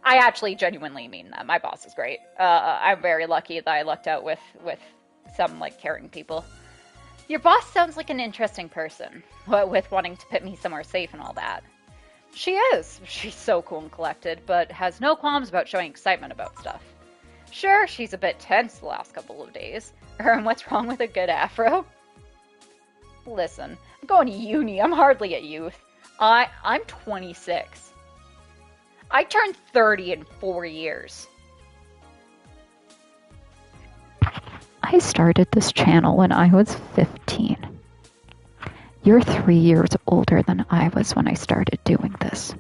I actually genuinely mean that. My boss is great. I'm very lucky that I lucked out with some, like, caring people. Your boss sounds like an interesting person, what with wanting to put me somewhere safe and all that. She is. She's so cool and collected, but has no qualms about showing excitement about stuff. Sure, she's a bit tense the last couple of days. And what's wrong with a good afro? Listen, I'm going to uni. I'm hardly a youth. I'm 26. I turned 30 in 4 years. I started this channel when I was 15. You're 3 years older than I was when I started doing this.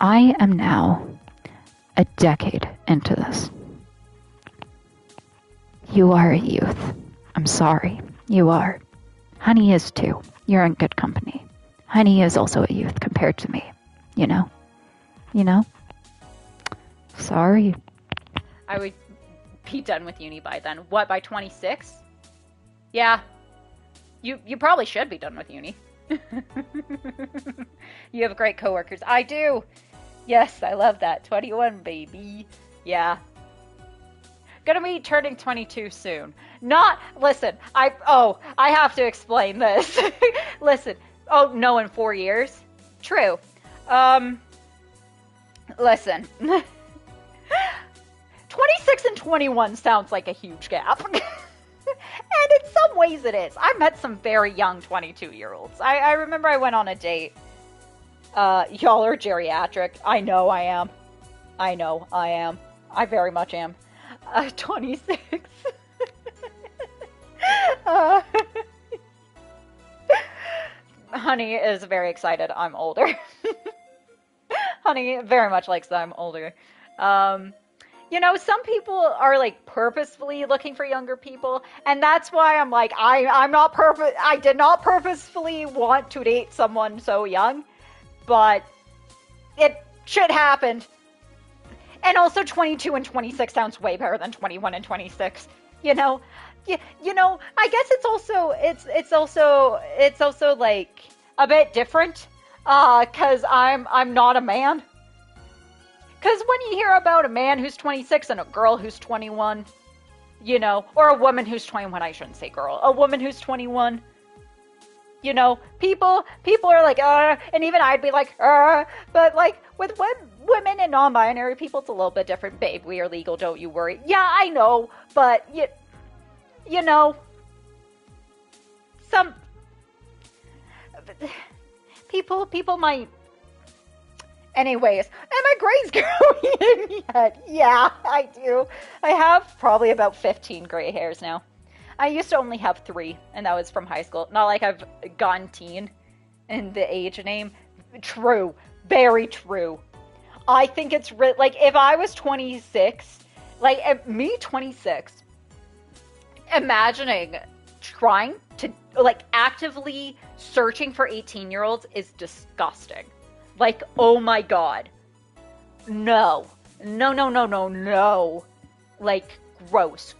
I am now a decade into this. You are a youth. I'm sorry. You are. Honey is too. You're in good company. Honey is also a youth compared to me. You know? You know? Sorry. I would be done with uni by then. What, by 26? Yeah. You probably should be done with uni. You have great coworkers. I do. Yes, I love that. 21, baby. Yeah. Gonna be turning 22 soon. Listen, I have to explain this. Listen. Oh, no, in 4 years? True. Listen. 26 and 21 sounds like a huge gap. And in some ways it is. I met some very young 22-year-olds. I remember I went on a date. Y'all are geriatric. I know I am. I know I am. I very much am. 26. Honey is very excited I'm older. Honey very much likes that I'm older. You know, some people are like purposefully looking for younger people, and that's why I'm like, I did not purposefully want to date someone so young, but it should happen. And also 22 and 26 sounds way better than 21 and 26. You know? You know, I guess it's also like a bit different, cause I'm not a man. Cause when you hear about a man who's 26 and a girl who's 21, you know, or a woman who's 21, I shouldn't say girl, a woman who's 21, you know, people are like, and even I'd be like, but like with women and non-binary people, it's a little bit different. Babe, we are legal, don't you worry. Yeah, I know, but you know, some people might. Anyways, and my gray's growing in yet. Yeah, I do. I have probably about 15 gray hairs now. I used to only have 3, and that was from high school. Not like I've gone teen in the age name. True. Very true. I think it's like, if I was 26, like, me 26, imagining trying to, like, actively searching for 18-year-olds is disgusting. Like, oh my god. No. No. Like, gross.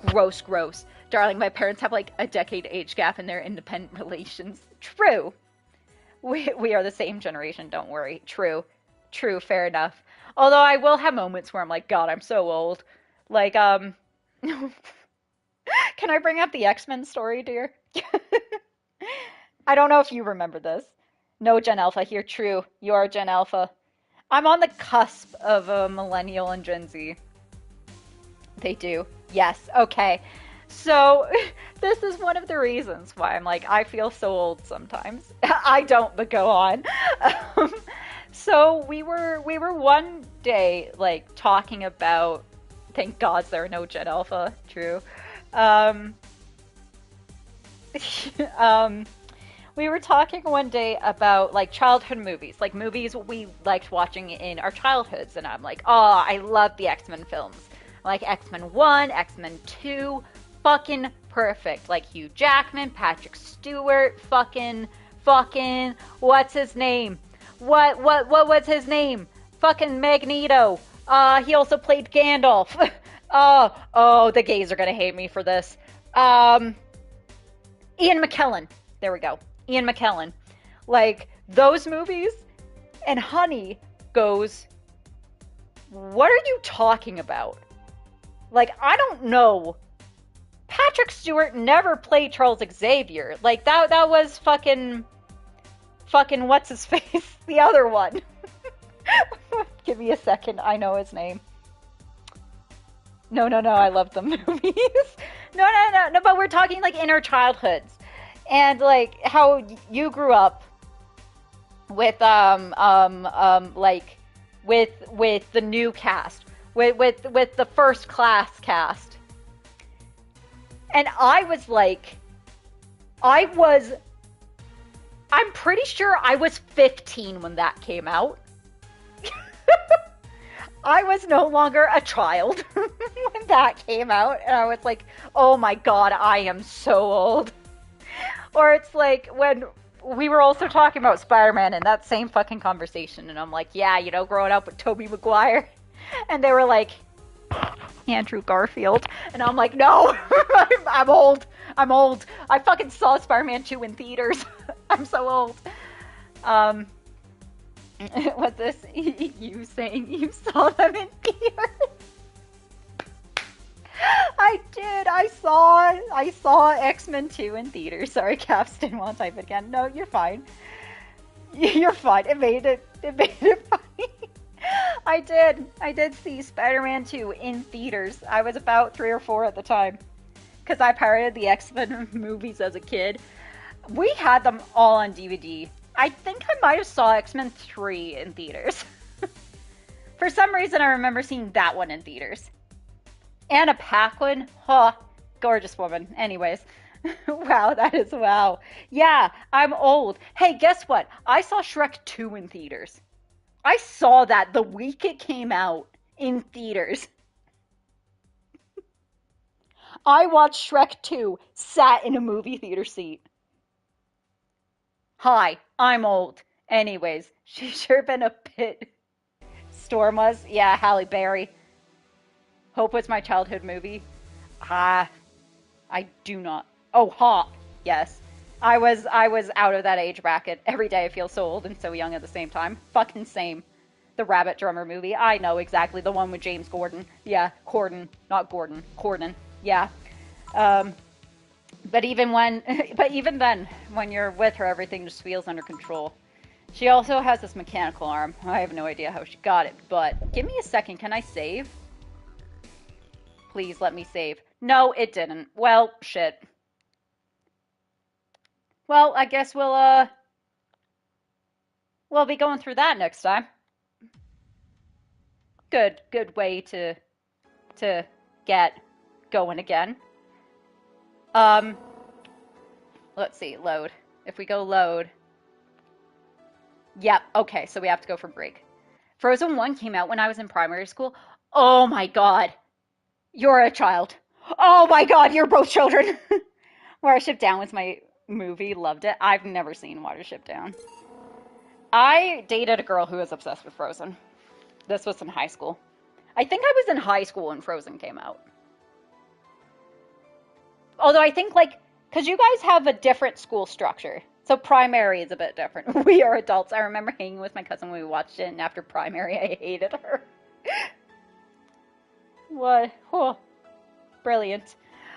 Darling, my parents have like a decade age gap in their independent relations. True. We are the same generation, don't worry. True, fair enough. Although I will have moments where I'm like, God, I'm so old. Like, can I bring up the X-Men story, dear? I don't know if you remember this. No, Gen Alpha here. True, you are Gen Alpha. I'm on the cusp of a millennial and Gen Z. They do. Yes, okay. So, this is one of the reasons why I'm like, I feel so old sometimes. I don't, but go on. So, we were one day, like, talking about Thank God there are no Gen Alpha. True. Um, um, we were talking one day about like childhood movies, like movies we liked watching in our childhoods, and I'm like, oh, I love the X-Men films. Like X-Men 1, X-Men 2, fucking perfect. Like Hugh Jackman, Patrick Stewart, fucking, what's his name? What was his name? Fucking Magneto. He also played Gandalf. Oh, the gays are gonna hate me for this. Ian McKellen. There we go. Ian McKellen. Like, those movies, and Honey goes, what are you talking about? Like, I don't know. Patrick Stewart never played Charles Xavier. Like, that was fucking what's his face? The other one. Give me a second. I know his name. No, I love the movies. No, but we're talking like in our childhoods. And like how you grew up with like with the new cast, with the first class cast. And I was like, I'm pretty sure I was 15 when that came out. I was no longer a child when that came out, and I was like, oh my god, I am so old. Or it's like when we were also talking about Spider-Man in that same fucking conversation, and I'm like, yeah, you know, growing up with Tobey Maguire. And they were like, Andrew Garfield. And I'm like, no, I'm old. I fucking saw Spider-Man 2 in theaters. I'm so old. What's this? You saying you saw them in theaters? I did. I saw X-Men 2 in theaters. Sorry, Caps didn't want to type it again. No, you're fine. You're fine. It made it funny. I did see Spider-Man 2 in theaters. I was about 3 or 4 at the time. Because I pirated the X-Men movies as a kid. We had them all on DVD. I think I might have saw X-Men 3 in theaters. For some reason, I remember seeing that one in theaters. Anna Paquin, gorgeous woman. Anyways, wow, that is wow. Yeah, I'm old. Hey, guess what? I saw Shrek 2 in theaters. I saw that the week it came out in theaters. I watched Shrek 2, sat in a movie theater seat. Hi, I'm old. Anyways, she's sure been a bit. Storm was? Yeah, Halle Berry. Hope was my childhood movie. I do not. Oh, Hop. Yes. I was out of that age bracket. Every day I feel so old and so young at the same time. Fucking same. The Rabbit Drummer movie. I know exactly. The one with James Gordon. Yeah, Corden. Not Gordon. Corden. Yeah. But even then, when you're with her, everything just feels under control. She also has this mechanical arm. I have no idea how she got it, but give me a second. Can I save? Please let me save. No, it didn't. Well, shit. Well, I guess we'll be going through that next time. Good way to get going again. Let's see, load. If we go load. Yep, okay, so we have to go for break. Frozen 1 came out when I was in primary school. Oh my god. You're a child. Oh my god, you're both children. Watership Down was my movie, loved it. I've never seen Watership Down. I dated a girl who was obsessed with Frozen. This was in high school. I think I was in high school when Frozen came out. Although I think, like, because you guys have a different school structure. So primary is a bit different. We are adults. I remember hanging with my cousin when we watched it, and after primary, I hated her. What? Oh, brilliant.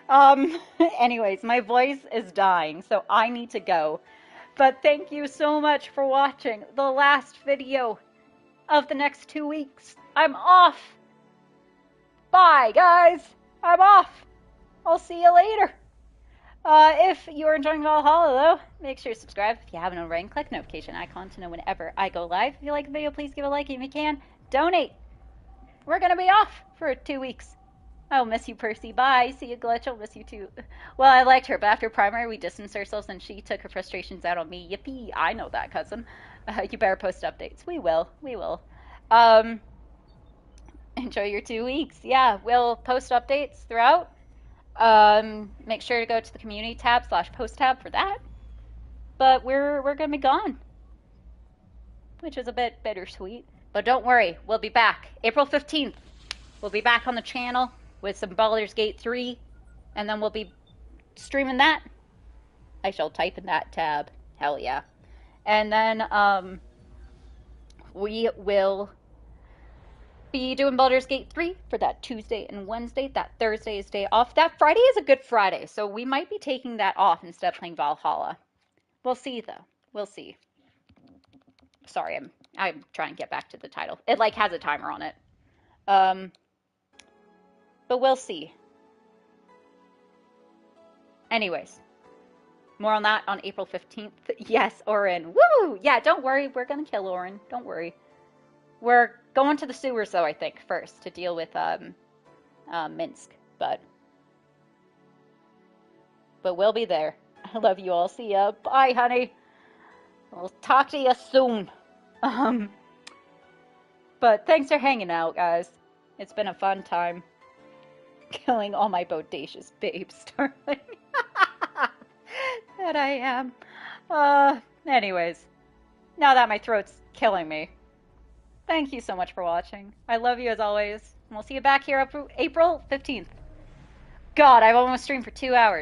Anyways, my voice is dying, so I need to go. But thank you so much for watching the last video of the next 2 weeks. I'm off. Bye, guys. I'm off. I'll see you later. If you're enjoying Valhalla, though, make sure to subscribe if you haven't already and click notification icon to know whenever I go live. If you like the video, please give a like if you can. Donate. We're going to be off for 2 weeks. I'll miss you, Percy. Bye. See you, Glitch. I'll miss you too. Well, I liked her, but after primary, we distanced ourselves and she took her frustrations out on me. Yippee. I know that, cousin. You better post updates. We will. We will. Um, enjoy your 2 weeks. Yeah, we'll post updates throughout. Make sure to go to the community tab / post tab for that. But we're gonna be gone, which is a bit bittersweet. But don't worry, we'll be back. April 15th, we'll be back on the channel with some Baldur's Gate 3, and then we'll be streaming that. I shall type in that tab. Hell yeah. And then we will be doing Baldur's Gate 3 for that Tuesday and Wednesday. That Thursday is day off. That Friday is a Good Friday, so we might be taking that off instead of playing Valhalla. We'll see, though. We'll see. Sorry, I'm trying to get back to the title. It like has a timer on it. But we'll see. Anyways, more on that on April 15th. Yes, Orin. Woo! Yeah, don't worry. We're gonna kill Orin. Don't worry. We're going to the sewers, though, I think, first to deal with Minsk. But we'll be there. I love you all. See ya. Bye, honey. I'll talk to you soon. But thanks for hanging out, guys. It's been a fun time. Killing all my bodacious babes, darling. That I am. Anyways. Now that my throat's killing me. Thank you so much for watching. I love you as always. And we'll see you back here April 15th. God, I've almost streamed for 2 hours.